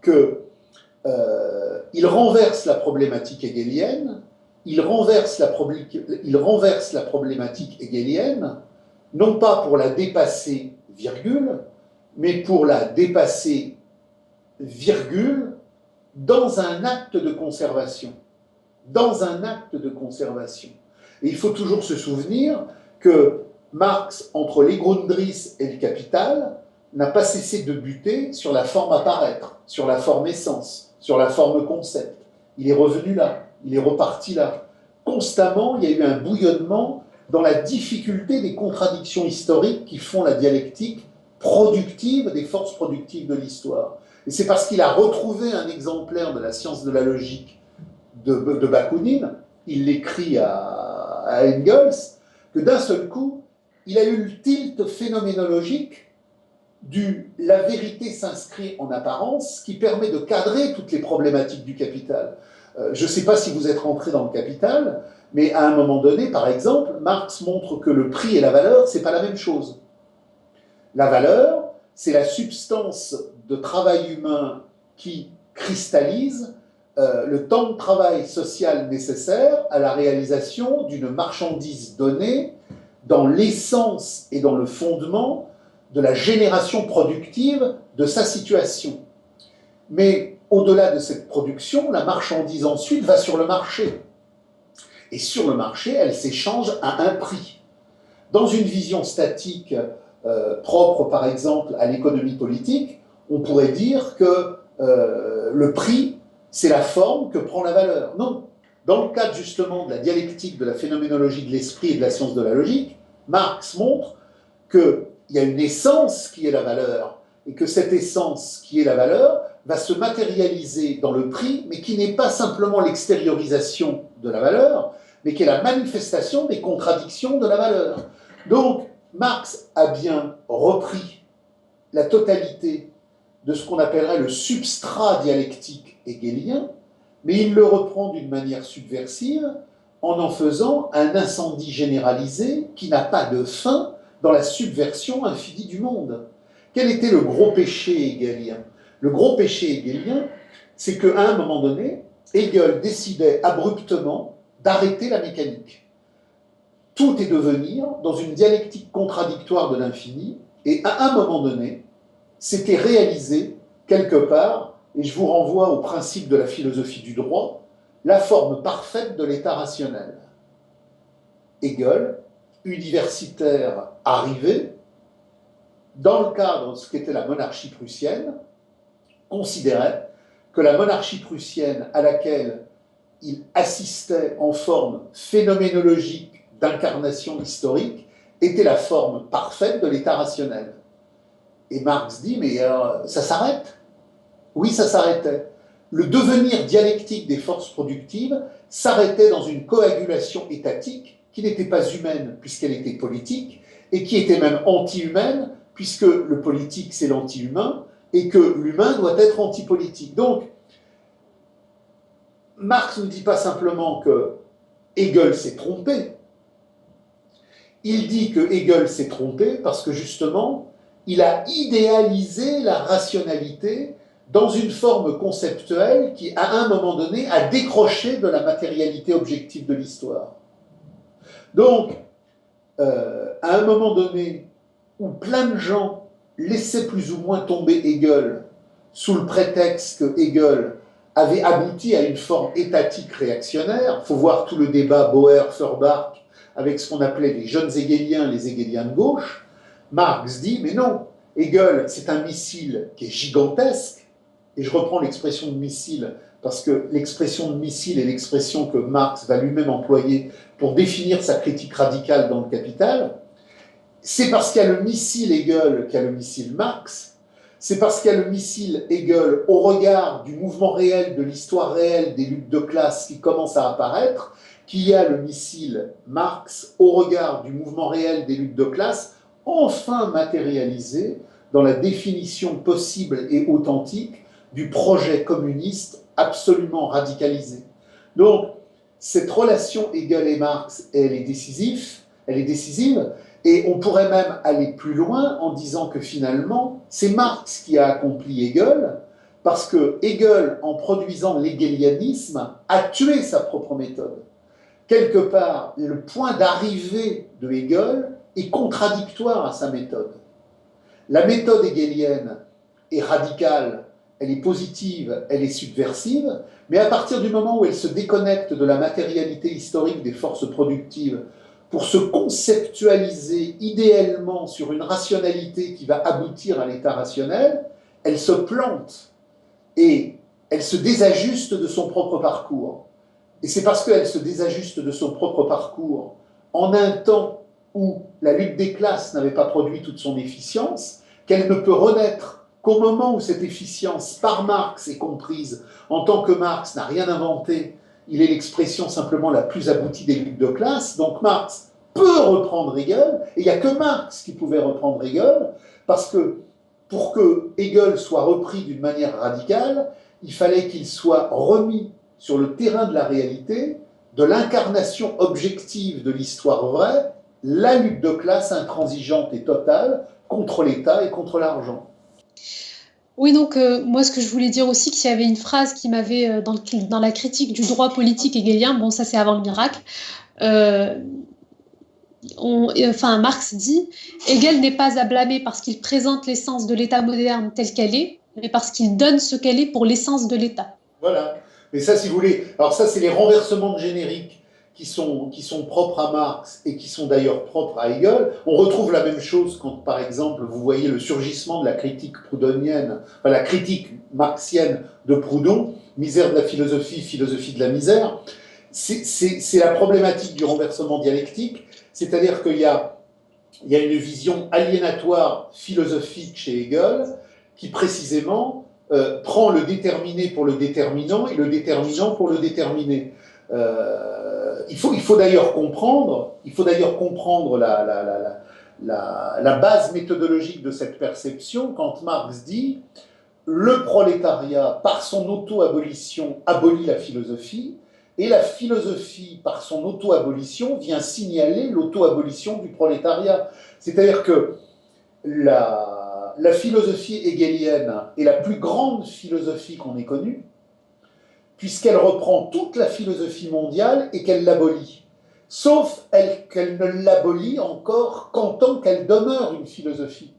qu'il renverse la problématique hegelienne, il renverse la problématique hegelienne, non pas pour la dépasser, virgule, mais pour la dépasser, virgule, dans un acte de conservation. Dans un acte de conservation. Et il faut toujours se souvenir que Marx, entre les Grundrisse et le Capital, n'a pas cessé de buter sur la forme apparaître, sur la forme essence, sur la forme concept. Il est revenu là, il est reparti là. Constamment, il y a eu un bouillonnement dans la difficulté des contradictions historiques qui font la dialectique productive des forces productives de l'histoire. Et c'est parce qu'il a retrouvé un exemplaire de la science de la logique de Bakounine, il l'écrit à à Engels, que d'un seul coup, il a eu le tilt phénoménologique du « la vérité s'inscrit en apparence » qui permet de cadrer toutes les problématiques du capital. Je ne sais pas si vous êtes rentré dans le capital, mais à un moment donné, par exemple, Marx montre que le prix et la valeur, ce n'est pas la même chose. La valeur, c'est la substance de travail humain qui cristallise le temps de travail social nécessaire à la réalisation d'une marchandise donnée dans l'essence et dans le fondement de la génération productive de sa situation. Mais au-delà de cette production, la marchandise ensuite va sur le marché. Et sur le marché, elle s'échange à un prix. Dans une vision statique propre, par exemple, à l'économie politique, on pourrait dire que le prix, c'est la forme que prend la valeur. Non. Dans le cadre justement de la dialectique, de la phénoménologie de l'esprit et de la science de la logique, Marx montre qu'il y a une essence qui est la valeur, et que cette essence qui est la valeur va se matérialiser dans le prix, mais qui n'est pas simplement l'extériorisation de la valeur, mais qui est la manifestation des contradictions de la valeur. Donc, Marx a bien repris la totalité de ce qu'on appellerait le substrat dialectique hegelien, mais il le reprend d'une manière subversive en faisant un incendie généralisé qui n'a pas de fin dans la subversion infinie du monde. Quel était le gros péché hegelien? Le gros péché hegelien, c'est qu'à un moment donné, Hegel décidait abruptement d'arrêter la mécanique. Tout est devenir dans une dialectique contradictoire de l'infini, et à un moment donné, c'était réalisé quelque part, et je vous renvoie au principe de la philosophie du droit, la forme parfaite de l'état rationnel. Hegel, universitaire arrivé, dans le cadre de ce qu'était la monarchie prussienne, considérait que la monarchie prussienne à laquelle il assistait en forme phénoménologique d'incarnation historique était la forme parfaite de l'état rationnel. Et Marx dit, mais ça s'arrête. Oui, ça s'arrêtait. Le devenir dialectique des forces productives s'arrêtait dans une coagulation étatique qui n'était pas humaine puisqu'elle était politique et qui était même anti-humaine puisque le politique c'est l'anti-humain et que l'humain doit être antipolitique. Donc, Marx ne dit pas simplement que Hegel s'est trompé, il dit que Hegel s'est trompé parce que justement, il a idéalisé la rationalité dans une forme conceptuelle qui, à un moment donné, a décroché de la matérialité objective de l'histoire. Donc, à un moment donné, où plein de gens laissaient plus ou moins tomber Hegel sous le prétexte que Hegel avait abouti à une forme étatique réactionnaire, il faut voir tout le débat Bauer-Feuerbach avec ce qu'on appelait les jeunes hegeliens, les hegeliens de gauche, Marx dit, mais non, Hegel, c'est un missile qui est gigantesque, et je reprends l'expression de missile, parce que l'expression de missile est l'expression que Marx va lui-même employer pour définir sa critique radicale dans le Capital. C'est parce qu'il y a le missile Hegel qu'il y a le missile Marx, c'est parce qu'il y a le missile Hegel au regard du mouvement réel, de l'histoire réelle des luttes de classe qui commence à apparaître, qu'il y a le missile Marx au regard du mouvement réel des luttes de classe, enfin matérialisé dans la définition possible et authentique du projet communiste absolument radicalisé. Donc, cette relation Hegel et Marx, elle est décisive, et on pourrait même aller plus loin en disant que finalement, c'est Marx qui a accompli Hegel, parce que Hegel, en produisant l'hegelianisme, a tué sa propre méthode. Quelque part, le point d'arrivée de Hegel est contradictoire à sa méthode. La méthode hegelienne est radicale, elle est positive, elle est subversive, mais à partir du moment où elle se déconnecte de la matérialité historique des forces productives pour se conceptualiser idéalement sur une rationalité qui va aboutir à l'état rationnel, elle se plante et elle se désajuste de son propre parcours. Et c'est parce qu'elle se désajuste de son propre parcours en un temps où la lutte des classes n'avait pas produit toute son efficience, qu'elle ne peut renaître qu'au moment où cette efficience par Marx est comprise, en tant que Marx n'a rien inventé il est l'expression simplement la plus aboutie des luttes de classe. Donc Marx peut reprendre Hegel, et il n'y a que Marx qui pouvait reprendre Hegel, parce que pour que Hegel soit repris d'une manière radicale, il fallait qu'il soit remis sur le terrain de la réalité, de l'incarnation objective de l'histoire vraie, la lutte de classe intransigeante et totale contre l'État et contre l'argent. Oui, donc moi ce que je voulais dire aussi, qu'il y avait une phrase qui m'avait, dans la critique du droit politique hegelien, bon ça c'est avant le miracle, Marx dit « Hegel n'est pas à blâmer parce qu'il présente l'essence de l'État moderne telle qu'elle est, mais parce qu'il donne ce qu'elle est pour l'essence de l'État. » Voilà. Mais ça, si vous voulez, alors ça, c'est les renversements de générique qui sont propres à Marx et qui sont d'ailleurs propres à Hegel. On retrouve la même chose quand, par exemple, vous voyez le surgissement de la critique proudhonienne, enfin, la critique marxienne de Proudhon, misère de la philosophie, philosophie de la misère. C'est la problématique du renversement dialectique, c'est-à-dire qu'il y a une vision aliénatoire philosophique chez Hegel qui, précisément, prend le déterminé pour le déterminant et le déterminant pour le déterminé. Il faut d'ailleurs comprendre la base méthodologique de cette perception quand Marx dit « le prolétariat, par son auto-abolition, abolit la philosophie, et la philosophie, par son auto-abolition, vient signaler l'auto-abolition du prolétariat ». C'est-à-dire que la philosophie hegelienne est la plus grande philosophie qu'on ait connue, puisqu'elle reprend toute la philosophie mondiale et qu'elle l'abolit. Sauf qu'elle ne l'abolit encore qu'en tant qu'elle demeure une philosophie.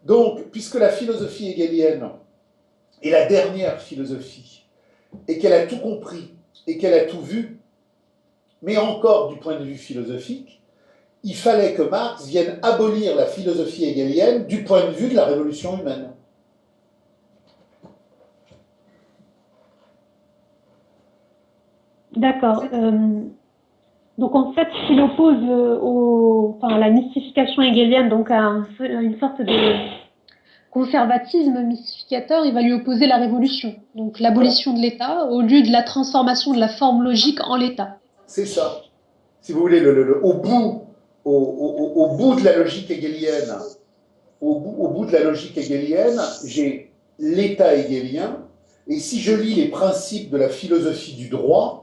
Donc, puisque la philosophie hegelienne est la dernière philosophie, et qu'elle a tout compris, et qu'elle a tout vu, mais encore du point de vue philosophique, il fallait que Marx vienne abolir la philosophie hegelienne du point de vue de la révolution humaine. D'accord. Donc en fait, s'il oppose la mystification hegelienne donc à une sorte de conservatisme mystificateur, il va lui opposer la révolution, donc l'abolition de l'État au lieu de la transformation de la forme logique en l'État. C'est ça. Si vous voulez, au bout de la logique hegelienne, au bout de la logique hegelienne, j'ai l'État hegelien, et si je lis les principes de la philosophie du droit,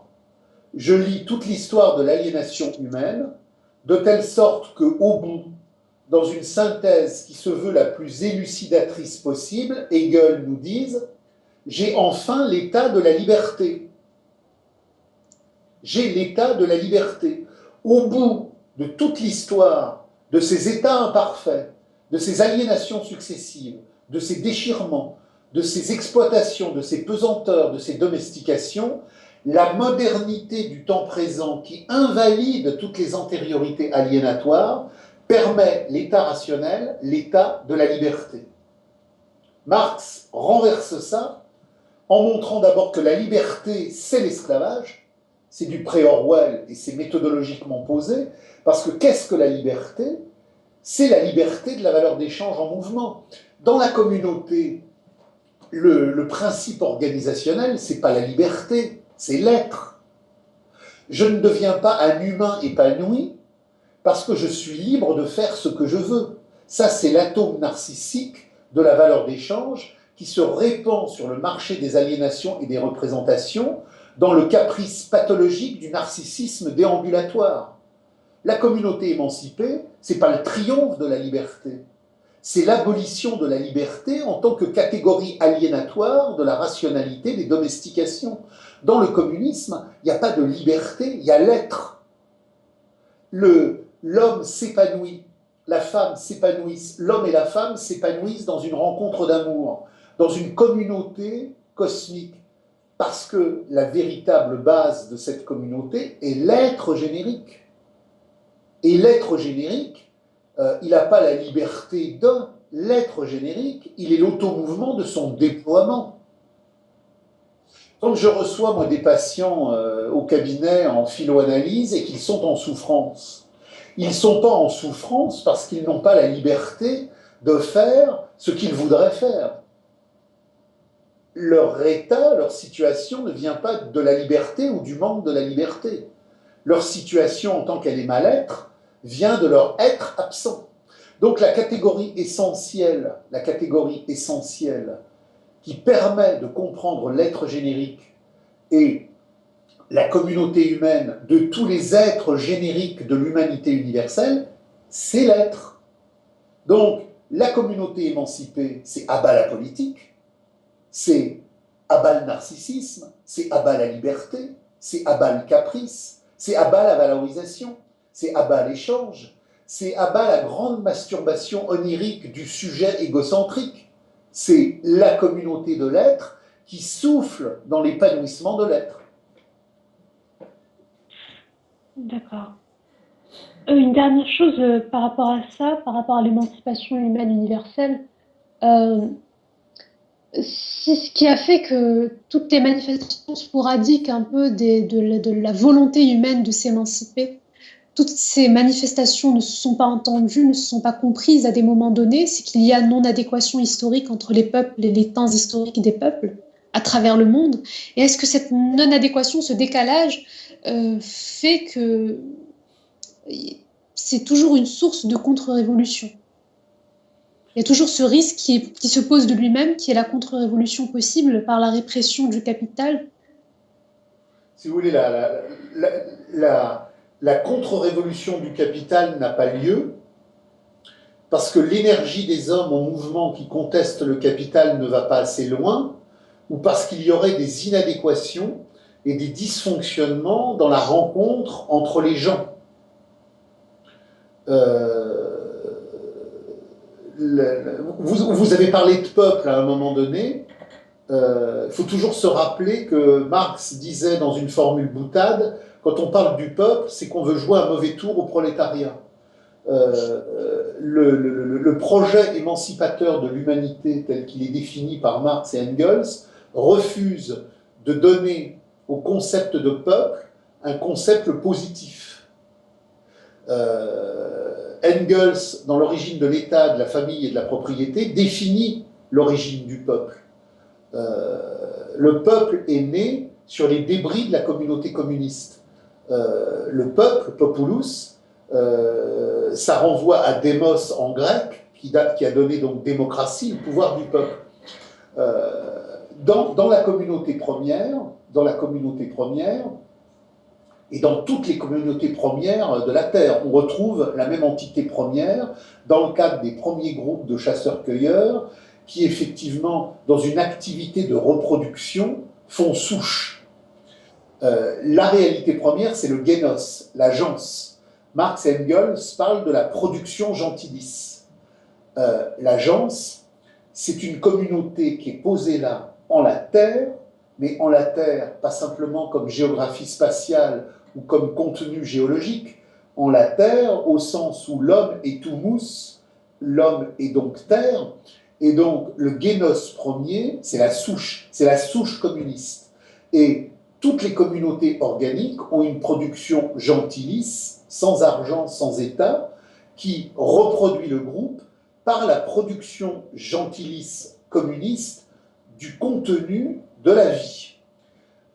je lis toute l'histoire de l'aliénation humaine, de telle sorte qu'au bout, dans une synthèse qui se veut la plus élucidatrice possible, Hegel nous dise « j'ai enfin l'état de la liberté ». J'ai l'état de la liberté. Au bout de toute l'histoire de ces états imparfaits, de ces aliénations successives, de ces déchirements, de ces exploitations, de ces pesanteurs, de ces domestications, la modernité du temps présent qui invalide toutes les antériorités aliénatoires permet l'état rationnel, l'état de la liberté. Marx renverse ça en montrant d'abord que la liberté, c'est l'esclavage, c'est du pré-Orwell et c'est méthodologiquement posé, parce que qu'est-ce que la liberté? C'est la liberté de la valeur d'échange en mouvement. Dans la communauté, le principe organisationnel, c'est pas la liberté, c'est l'être. Je ne deviens pas un humain épanoui parce que je suis libre de faire ce que je veux. Ça, c'est l'atome narcissique de la valeur d'échange qui se répand sur le marché des aliénations et des représentations dans le caprice pathologique du narcissisme déambulatoire. La communauté émancipée, ce n'est pas le triomphe de la liberté, c'est l'abolition de la liberté en tant que catégorie aliénatoire de la rationalité des domestications. Dans le communisme, il n'y a pas de liberté, il y a l'être. L'homme s'épanouit, la femme s'épanouisse, l'homme et la femme s'épanouissent dans une rencontre d'amour, dans une communauté cosmique, parce que la véritable base de cette communauté est l'être générique. Et l'être générique, il n'a pas la liberté d'un. L'être générique, il est l'automouvement de son déploiement. Quand je reçois, moi, des patients au cabinet en philo-analyse et qu'ils sont en souffrance, ils ne sont pas en souffrance parce qu'ils n'ont pas la liberté de faire ce qu'ils voudraient faire. leur état, leur situation ne vient pas de la liberté ou du manque de la liberté. Leur situation en tant qu'elle est mal-être vient de leur être absent. Donc la catégorie essentielle qui permet de comprendre l'être générique et la communauté humaine de tous les êtres génériques de l'humanité universelle, c'est l'être. Donc, la communauté émancipée, c'est abat la politique, c'est abat le narcissisme, c'est abat la liberté, c'est abat le caprice, c'est abat la valorisation, c'est abat l'échange, c'est abat la grande masturbation onirique du sujet égocentrique. C'est la communauté de l'être qui souffle dans l'épanouissement de l'être. D'accord. Une dernière chose par rapport à ça, par rapport à l'émancipation humaine universelle, c'est ce qui a fait que toutes les manifestations sporadiques un peu de la volonté humaine de s'émanciper, toutes ces manifestations ne se sont pas entendues, ne se sont pas comprises à des moments donnés, c'est qu'il y a non-adéquation historique entre les peuples et les temps historiques des peuples à travers le monde. Et est-ce que cette non-adéquation, ce décalage, fait que c'est toujours une source de contre-révolution? Il y a toujours ce risque qui se pose de lui-même, qui est la contre-révolution possible par la répression du capital. Si vous voulez, la contre-révolution du capital n'a pas lieu parce que l'énergie des hommes en mouvement qui contestent le capital ne va pas assez loin, ou parce qu'il y aurait des inadéquations et des dysfonctionnements dans la rencontre entre les gens. Vous avez parlé de peuple à un moment donné. Il faut toujours se rappeler que Marx disait dans une formule boutade, quand on parle du peuple, c'est qu'on veut jouer un mauvais tour au prolétariat. Le projet émancipateur de l'humanité tel qu'il est défini par Marx et Engels refuse de donner au concept de peuple un concept positif. Engels, dans l'origine de l'État, de la famille et de la propriété, définit l'origine du peuple. Le peuple est né sur les débris de la communauté communiste. Le peuple, populus, ça renvoie à démos en grec, qui a donné donc démocratie, le pouvoir du peuple. Dans la communauté première, et dans toutes les communautés premières de la Terre, on retrouve la même entité première dans le cadre des premiers groupes de chasseurs-cueilleurs qui, effectivement, dans une activité de reproduction, font souche. La réalité première, c'est le génos, la gens. Marx et Engels parlent de la production gentilis. La gens, c'est une communauté qui est posée là, en la Terre, mais en la Terre, pas simplement comme géographie spatiale ou comme contenu géologique, en la Terre au sens où l'homme est humus, l'homme est donc terre, et donc le génos premier, c'est la souche communiste. Et toutes les communautés organiques ont une production gentilis, sans argent, sans État, qui reproduit le groupe par la production gentilis communiste du contenu de la vie.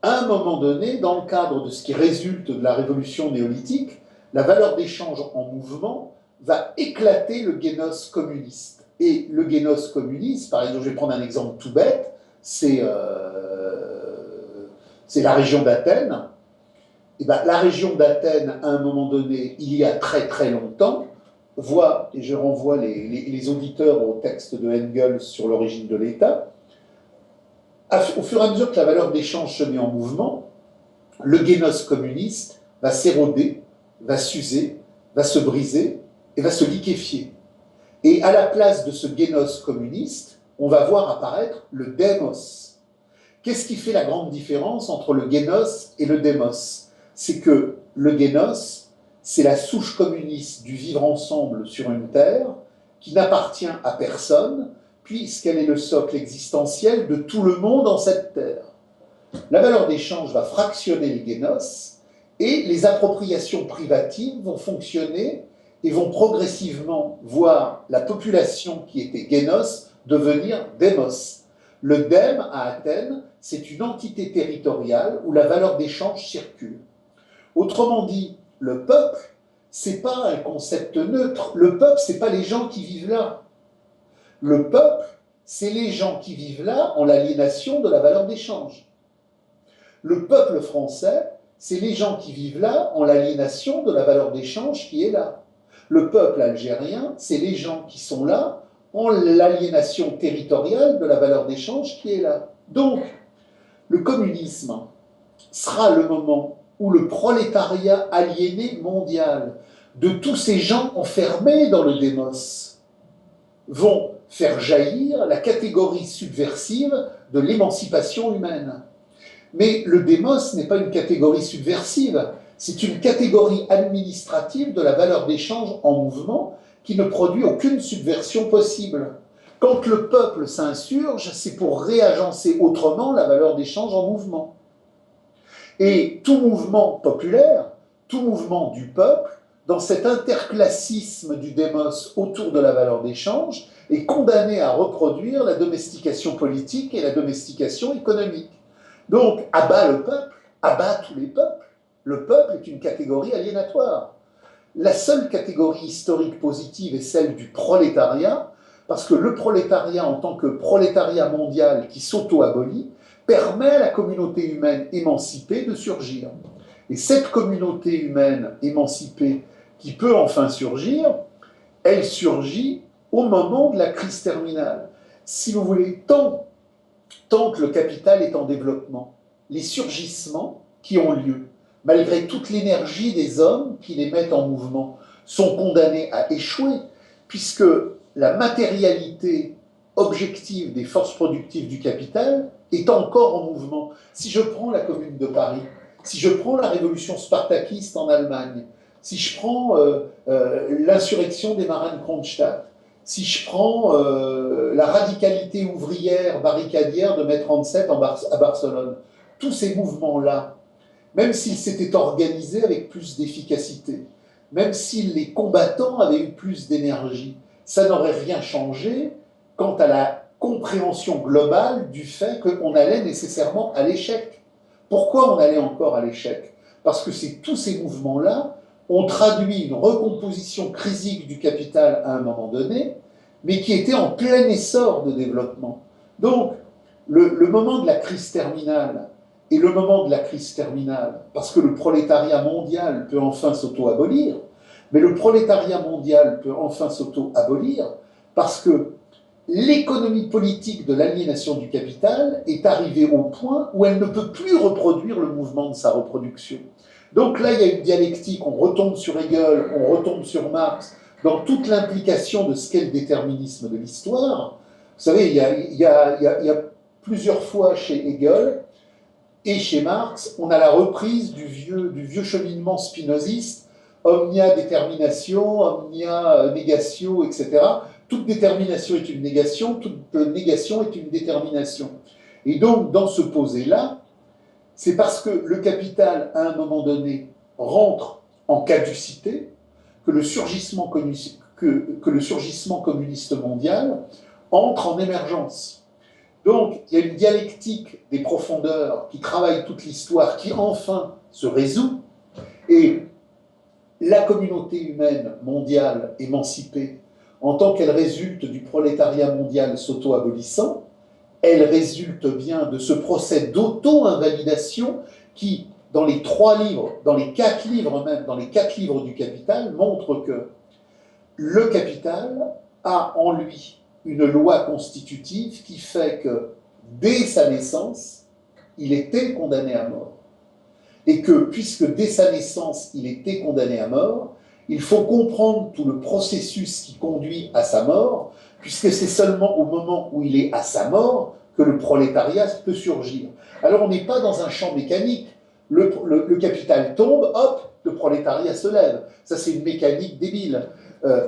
À un moment donné, dans le cadre de ce qui résulte de la révolution néolithique, la valeur d'échange en mouvement va éclater le génos communiste. Et le génos communiste, par exemple, je vais prendre un exemple tout bête, c'est la région d'Athènes. Et ben, la région d'Athènes, à un moment donné, il y a très très longtemps, et je renvoie les auditeurs au texte de Engels sur l'origine de l'État, au fur et à mesure que la valeur d'échange se met en mouvement, le génos communiste va s'éroder, va s'user, va se briser et va se liquéfier. Et à la place de ce génos communiste, on va voir apparaître le démos. Qu'est-ce qui fait la grande différence entre le génos et le démos? C'est que le génos, c'est la souche communiste du vivre ensemble sur une terre qui n'appartient à personne, puisqu'elle est le socle existentiel de tout le monde en cette terre. La valeur d'échange va fractionner le génos et les appropriations privatives vont fonctionner et vont progressivement voir la population qui était génos devenir démos. Le dème à Athènes, c'est une entité territoriale où la valeur d'échange circule. Autrement dit, le peuple, c'est pas un concept neutre. Le peuple, c'est pas les gens qui vivent là. Le peuple, c'est les gens qui vivent là en l'aliénation de la valeur d'échange. Le peuple français, c'est les gens qui vivent là en l'aliénation de la valeur d'échange qui est là. Le peuple algérien, c'est les gens qui sont là en l'aliénation territoriale de la valeur d'échange qui est là. Donc, le communisme sera le moment où le prolétariat aliéné mondial de tous ces gens enfermés dans le démos vont faire jaillir la catégorie subversive de l'émancipation humaine. Mais le démos n'est pas une catégorie subversive, c'est une catégorie administrative de la valeur d'échange en mouvement qui ne produit aucune subversion possible. Quand le peuple s'insurge, c'est pour réagencer autrement la valeur d'échange en mouvement. Et tout mouvement populaire, tout mouvement du peuple, dans cet interclassisme du démos autour de la valeur d'échange, est condamné à reproduire la domestication politique et la domestication économique. Donc, abat le peuple, abat tous les peuples. Le peuple est une catégorie aliénatoire. La seule catégorie historique positive est celle du prolétariat, parce que le prolétariat, en tant que prolétariat mondial qui s'auto-abolit, permet à la communauté humaine émancipée de surgir. Et cette communauté humaine émancipée qui peut enfin surgir, elle surgit au moment de la crise terminale. Si vous voulez, tant que le capital est en développement, les surgissements qui ont lieu, malgré toute l'énergie des hommes qui les mettent en mouvement, sont condamnés à échouer, puisque la matérialité objective des forces productives du capital est encore en mouvement. Si je prends la Commune de Paris, si je prends la révolution spartakiste en Allemagne, si je prends l'insurrection des marins de Kronstadt, si je prends la radicalité ouvrière barricadière de mai 37 à Barcelone, tous ces mouvements-là, même s'ils s'étaient organisés avec plus d'efficacité, même si les combattants avaient eu plus d'énergie, ça n'aurait rien changé quant à la compréhension globale du fait qu'on allait nécessairement à l'échec. Pourquoi on allait encore à l'échec? Parce que tous ces mouvements-là ont traduit une recomposition crisique du capital à un moment donné, mais qui était en plein essor de développement. Donc, le moment de la crise terminale est le moment de la crise terminale, parce que le prolétariat mondial peut enfin s'auto-abolir, mais le prolétariat mondial peut enfin s'auto-abolir parce que l'économie politique de l'aliénation du capital est arrivée au point où elle ne peut plus reproduire le mouvement de sa reproduction. Donc là, il y a une dialectique, on retombe sur Hegel, on retombe sur Marx, dans toute l'implication de ce qu'est le déterminisme de l'histoire. Vous savez, il y a plusieurs fois chez Hegel et chez Marx, on a la reprise du vieux cheminement spinoziste, omnia détermination, omnia négatio, etc. Toute détermination est une négation, toute négation est une détermination. Et donc, dans ce posé-là, c'est parce que le capital, à un moment donné, rentre en caducité que le surgissement communiste mondial entre en émergence. Donc, il y a une dialectique des profondeurs qui travaille toute l'histoire, qui enfin se résout, et la communauté humaine mondiale émancipée, en tant qu'elle résulte du prolétariat mondial s'auto-abolissant, elle résulte bien de ce procès d'auto-invalidation qui, dans les 3 livres, dans les 4 livres même, dans les 4 livres du Capital, montre que le capital a en lui une loi constitutive qui fait que, dès sa naissance, il était condamné à mort. Et que, puisque dès sa naissance, il était condamné à mort, il faut comprendre tout le processus qui conduit à sa mort, puisque c'est seulement au moment où il est à sa mort que le prolétariat peut surgir. Alors on n'est pas dans un champ mécanique. Le capital tombe, hop, le prolétariat se lève. Ça, c'est une mécanique débile.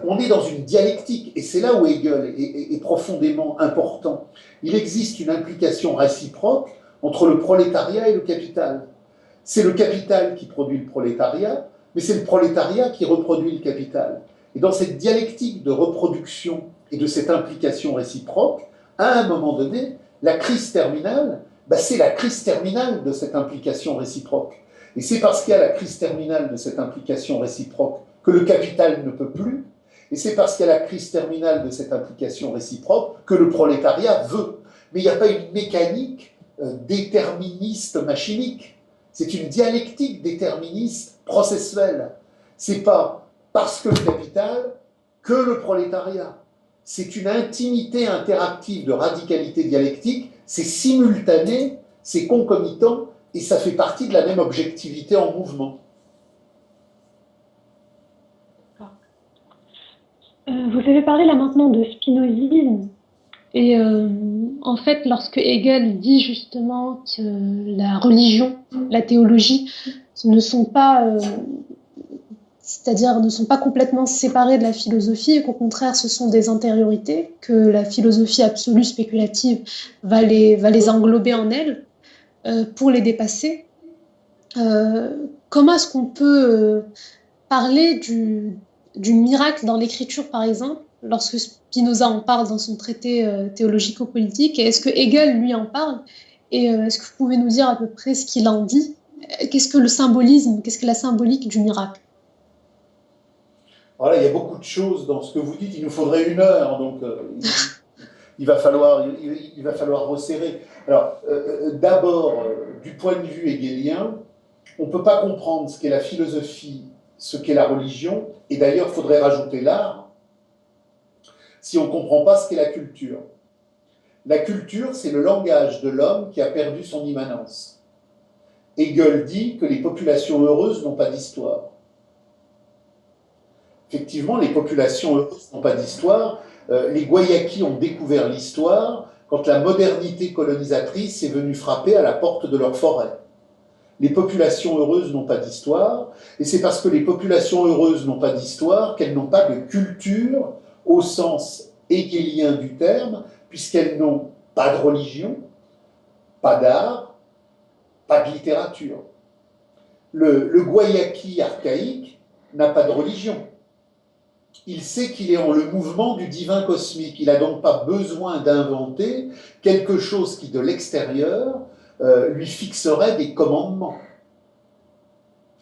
On est dans une dialectique, et c'est là où Hegel est profondément important. Il existe une implication réciproque entre le prolétariat et le capital. C'est le capital qui produit le prolétariat, mais c'est le prolétariat qui reproduit le capital. Et dans cette dialectique de reproduction et de cette implication réciproque, à un moment donné, La crise terminale, c'est la crise terminale de cette implication réciproque. Et c'est parce qu'il y a la crise terminale de cette implication réciproque que le capital ne peut plus, et c'est parce qu'il y a la crise terminale de cette implication réciproque que le prolétariat veut. Mais il n'y a pas une mécanique déterministe machinique, c'est une dialectique déterministe processuelle. C'est pas parce que le capital que le prolétariat. C'est une intimité interactive de radicalité dialectique, c'est simultané, c'est concomitant, et ça fait partie de la même objectivité en mouvement. Vous avez parlé là maintenant de spinozisme, et en fait, lorsque Hegel dit justement que la religion, la théologie ne sont pas, c'est-à-dire ne sont pas complètement séparées de la philosophie, et qu'au contraire, ce sont des antériorités, que la philosophie absolue spéculative va les englober en elle pour les dépasser. Comment est-ce qu'on peut parler du miracle dans l'écriture, par exemple, lorsque Spinoza en parle dans son traité théologico-politique, et est-ce que Hegel, lui, en parle? Et est-ce que vous pouvez nous dire à peu près ce qu'il en dit? Qu'est-ce que le symbolisme, qu'est-ce que la symbolique du miracle? Voilà, il y a beaucoup de choses dans ce que vous dites, il nous faudrait 1 heure, donc il va falloir resserrer. Alors, d'abord, du point de vue hegelien, on ne peut pas comprendre ce qu'est la philosophie, ce qu'est la religion, et d'ailleurs, il faudrait rajouter l'art, si on ne comprend pas ce qu'est la culture. La culture, c'est le langage de l'homme qui a perdu son immanence. Hegel dit que les populations heureuses n'ont pas d'histoire. Effectivement, les populations heureuses n'ont pas d'histoire. Les Guayaquis ont découvert l'histoire quand la modernité colonisatrice est venue frapper à la porte de leur forêt. Les populations heureuses n'ont pas d'histoire, et c'est parce que les populations heureuses n'ont pas d'histoire qu'elles n'ont pas de culture au sens hegelien du terme, puisqu'elles n'ont pas de religion, pas d'art, pas de littérature. Le Guayaki archaïque n'a pas de religion. Il sait qu'il est en le mouvement du divin cosmique. Il n'a donc pas besoin d'inventer quelque chose qui, de l'extérieur, lui fixerait des commandements.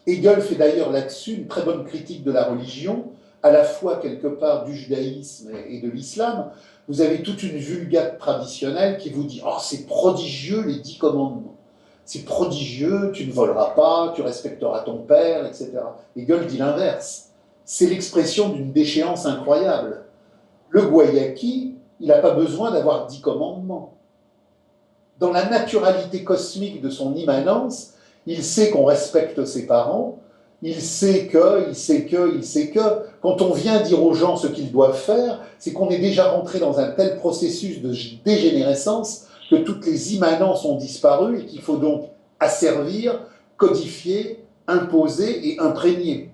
Hegel fait d'ailleurs là-dessus une très bonne critique de la religion, à la fois quelque part du judaïsme et de l'islam. Vous avez toute une vulgate traditionnelle qui vous dit « Oh, c'est prodigieux les 10 commandements. C'est prodigieux, tu ne voleras pas, tu respecteras ton père, etc. » Hegel dit l'inverse. C'est l'expression d'une déchéance incroyable. Le Guayaki, il n'a pas besoin d'avoir 10 commandements. Dans la naturalité cosmique de son immanence, il sait qu'on respecte ses parents, il sait que. Quand on vient dire aux gens ce qu'ils doivent faire, c'est qu'on est déjà rentré dans un tel processus de dégénérescence que toutes les immanences ont disparu et qu'il faut donc asservir, codifier, imposer et imprégner.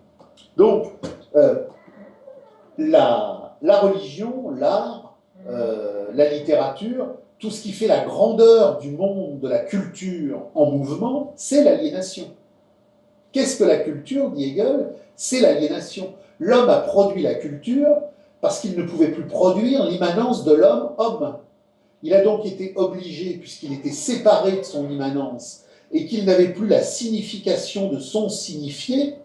Donc, la religion, l'art, la littérature, tout ce qui fait la grandeur du monde de la culture en mouvement, c'est l'aliénation. Qu'est-ce que la culture, dit Hegel? C'est l'aliénation. L'homme a produit la culture parce qu'il ne pouvait plus produire l'immanence de l'homme-homme. Il a donc été obligé, puisqu'il était séparé de son immanence et qu'il n'avait plus la signification de son signifié,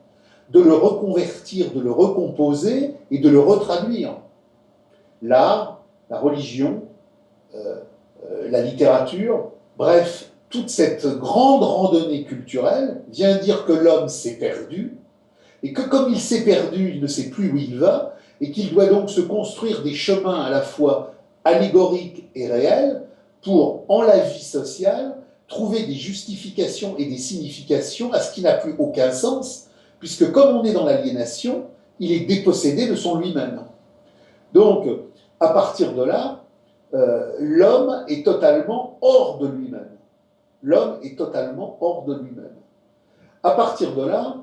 de le reconvertir, de le recomposer et de le retraduire. L'art, la religion, la littérature, bref, toute cette grande randonnée culturelle vient dire que l'homme s'est perdu, et que comme il s'est perdu, il ne sait plus où il va, et qu'il doit donc se construire des chemins à la fois allégoriques et réels pour, en la vie sociale, trouver des justifications et des significations à ce qui n'a plus aucun sens, puisque comme on est dans l'aliénation, il est dépossédé de son lui-même. Donc, à partir de là, l'homme est totalement hors de lui-même. L'homme est totalement hors de lui-même. À partir de là,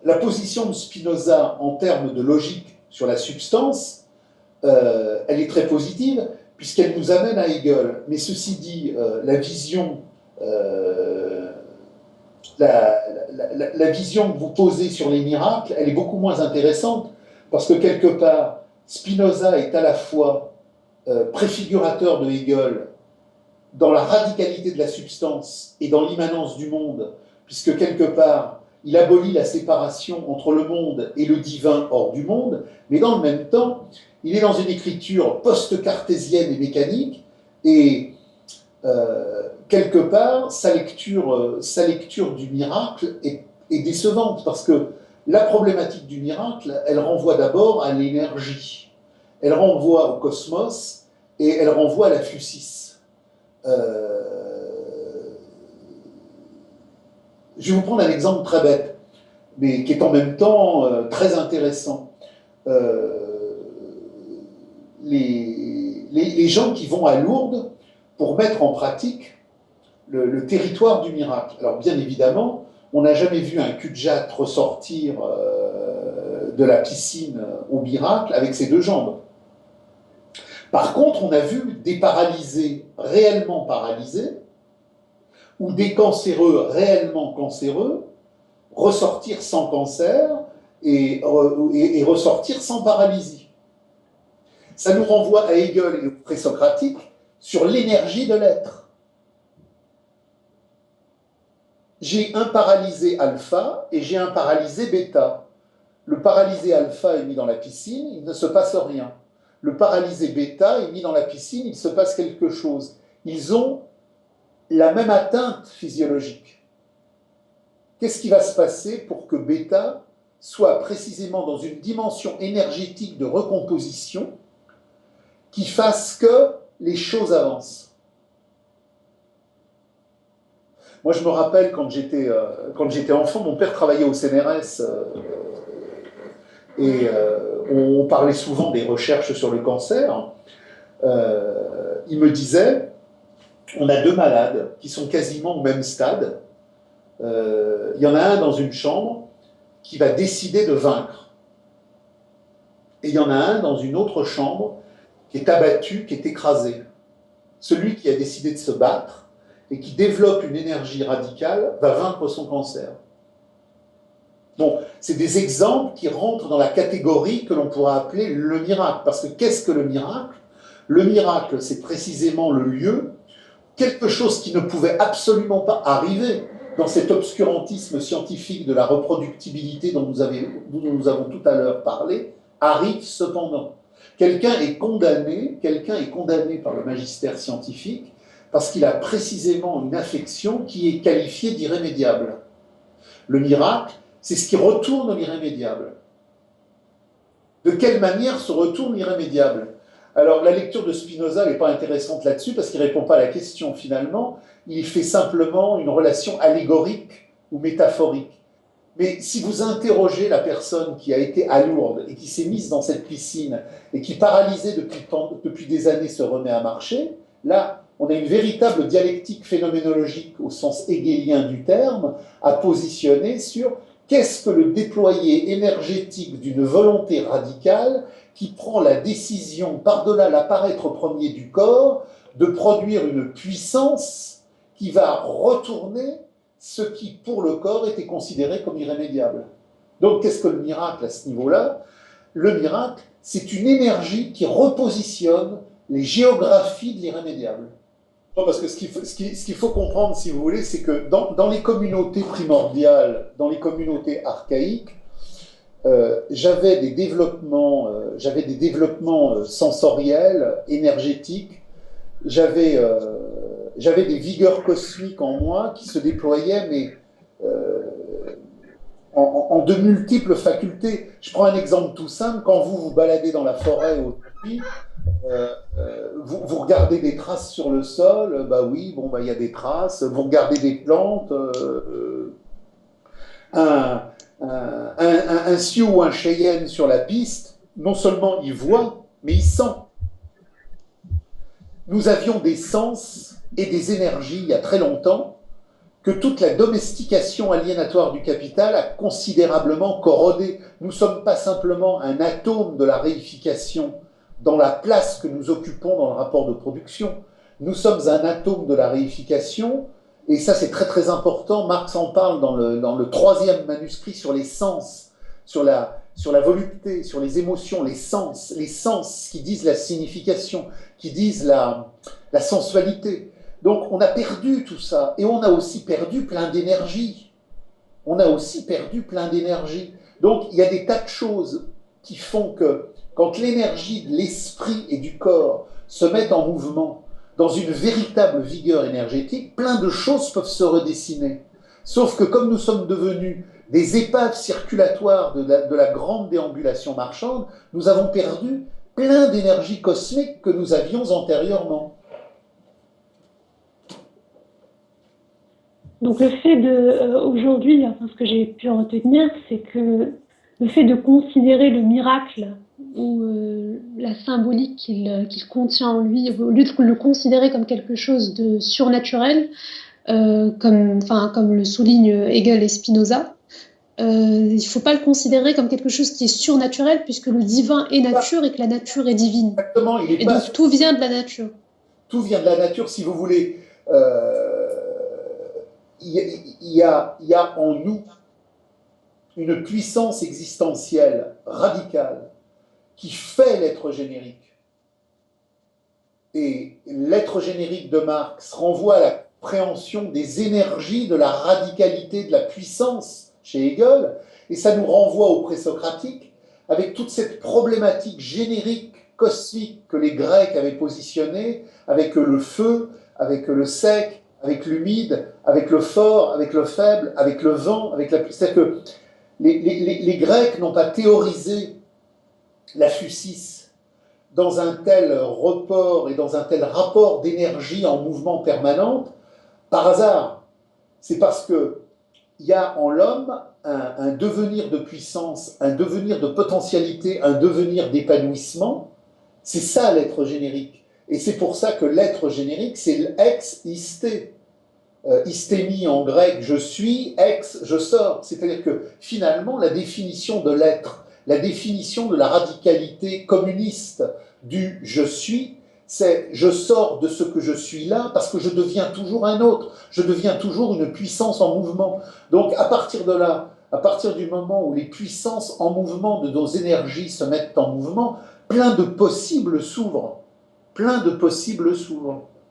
la position de Spinoza en termes de logique sur la substance, elle est très positive, puisqu'elle nous amène à Hegel. Mais ceci dit, la vision que vous posez sur les miracles, elle est beaucoup moins intéressante, parce que quelque part, Spinoza est à la fois préfigurateur de Hegel dans la radicalité de la substance et dans l'immanence du monde, puisque quelque part, il abolit la séparation entre le monde et le divin hors du monde, mais dans le même temps, il est dans une écriture post-cartésienne et mécanique, et quelque part, sa lecture du miracle est décevante, parce que la problématique du miracle, elle renvoie d'abord à l'énergie, elle renvoie au cosmos, et elle renvoie à la physis. Je vais vous prendre un exemple très bête, mais qui est en même temps très intéressant. Les gens qui vont à Lourdes pour mettre en pratique le territoire du miracle. Alors bien évidemment, on n'a jamais vu un cul-de-jatte ressortir de la piscine au miracle avec ses deux jambes. Par contre, on a vu des paralysés réellement paralysés ou des cancéreux réellement cancéreux ressortir sans cancer et ressortir sans paralysie. Ça nous renvoie à Hegel et au présocratique sur l'énergie de l'être. J'ai un paralysé alpha et j'ai un paralysé bêta. Le paralysé alpha est mis dans la piscine, il ne se passe rien. Le paralysé bêta est mis dans la piscine, il se passe quelque chose. Ils ont la même atteinte physiologique. Qu'est-ce qui va se passer pour que bêta soit précisément dans une dimension énergétique de recomposition qui fasse que les choses avancent? Moi, je me rappelle quand j'étais enfant, mon père travaillait au CNRS et on parlait souvent des recherches sur le cancer. Il me disait, on a deux malades qui sont quasiment au même stade. Il y en a un dans une chambre qui va décider de vaincre. Et il y en a un dans une autre chambre qui est abattu, qui est écrasé. Celui qui a décidé de se battre et qui développe une énergie radicale va vaincre son cancer. Bon, c'est des exemples qui rentrent dans la catégorie que l'on pourra appeler le miracle. Parce que qu'est-ce que le miracle? Le miracle, c'est précisément le lieu, quelque chose qui ne pouvait absolument pas arriver dans cet obscurantisme scientifique de la reproductibilité dont nous avons tout à l'heure parlé, arrive cependant. Quelqu'un est condamné par le magistère scientifique parce qu'il a précisément une affection qui est qualifiée d'irrémédiable. Le miracle, c'est ce qui retourne l'irrémédiable. De quelle manière se retourne l'irrémédiable? Alors, la lecture de Spinoza n'est pas intéressante là-dessus parce qu'il ne répond pas à la question finalement. Il fait simplement une relation allégorique ou métaphorique. Mais si vous interrogez la personne qui a été à Lourdes et qui s'est mise dans cette piscine et qui, paralysée depuis des années, se remet à marcher, là, on a une véritable dialectique phénoménologique au sens hegelien du terme à positionner sur qu'est-ce que le déployer énergétique d'une volonté radicale qui prend la décision, par-delà l'apparaître premier du corps, de produire une puissance qui va retourner ce qui, pour le corps, était considéré comme irrémédiable. Donc, qu'est-ce que le miracle à ce niveau-là? Le miracle, c'est une énergie qui repositionne les géographies de l'irrémédiable. Parce que ce qu'il faut comprendre, si vous voulez, c'est que dans les communautés primordiales, dans les communautés archaïques, j'avais des développements sensoriels, énergétiques, j'avais des vigueurs cosmiques en moi qui se déployaient, mais en de multiples facultés. Je prends un exemple tout simple, quand vous vous baladez dans la forêt aujourd'hui, vous regardez des traces sur le sol, bah oui, bon, bah, y a des traces, vous regardez des plantes, un sioux ou un cheyenne sur la piste, non seulement il voit, mais il sent. Nous avions des sens et des énergies il y a très longtemps que toute la domestication aliénatoire du capital a considérablement corrodé. Nous ne sommes pas simplement un atome de la réification dans la place que nous occupons dans le rapport de production. Nous sommes un atome de la réification, et ça c'est très très important. Marx en parle dans le troisième manuscrit sur les sens, sur la sur la volupté, sur les émotions, les sens qui disent la signification, qui disent la sensualité. Donc on a perdu tout ça, et on a aussi perdu plein d'énergie. On a aussi perdu plein d'énergie. Donc il y a des tas de choses qui font que quand l'énergie de l'esprit et du corps se met en mouvement dans une véritable vigueur énergétique, plein de choses peuvent se redessiner. Sauf que comme nous sommes devenus des épaves circulatoires de la grande déambulation marchande, nous avons perdu plein d'énergie cosmique que nous avions antérieurement. Donc le fait aujourd'hui, enfin, ce que j'ai pu retenir, c'est que le fait de considérer le miracle ou la symbolique qu'il contient en lui, au lieu de le considérer comme quelque chose de surnaturel, comme le souligne Hegel et Spinoza, il ne faut pas le considérer comme quelque chose qui est surnaturel, puisque le divin est nature et que la nature est divine. Exactement, et donc tout vient de la nature. Tout vient de la nature, si vous voulez. Il y a en nous une puissance existentielle radicale qui fait l'être générique. Et l'être générique de Marx renvoie à la préhension des énergies, de la radicalité, de la puissance chez Hegel, et ça nous renvoie au présocratique, avec toute cette problématique générique, cosmique que les Grecs avaient positionnée, avec le feu, avec le sec, avec l'humide, avec le fort, avec le faible, avec le vent, avec la... C'est-à-dire que les Grecs n'ont pas théorisé la physis dans un tel report et dans un tel rapport d'énergie en mouvement permanente par hasard. C'est parce qu'il y a en l'homme un devenir de puissance, un devenir de potentialité, un devenir d'épanouissement. C'est ça l'être générique. Et c'est pour ça que l'être générique, c'est l'ex-isté. Istémie en grec, je suis, ex, je sors. C'est-à-dire que finalement, la définition de l'être, la définition de la radicalité communiste du je suis, c'est je sors de ce que je suis là parce que je deviens toujours un autre, je deviens toujours une puissance en mouvement. Donc à partir de là, à partir du moment où les puissances en mouvement de nos énergies se mettent en mouvement, plein de possibles s'ouvrent. Plein de possibles s'ouvrent.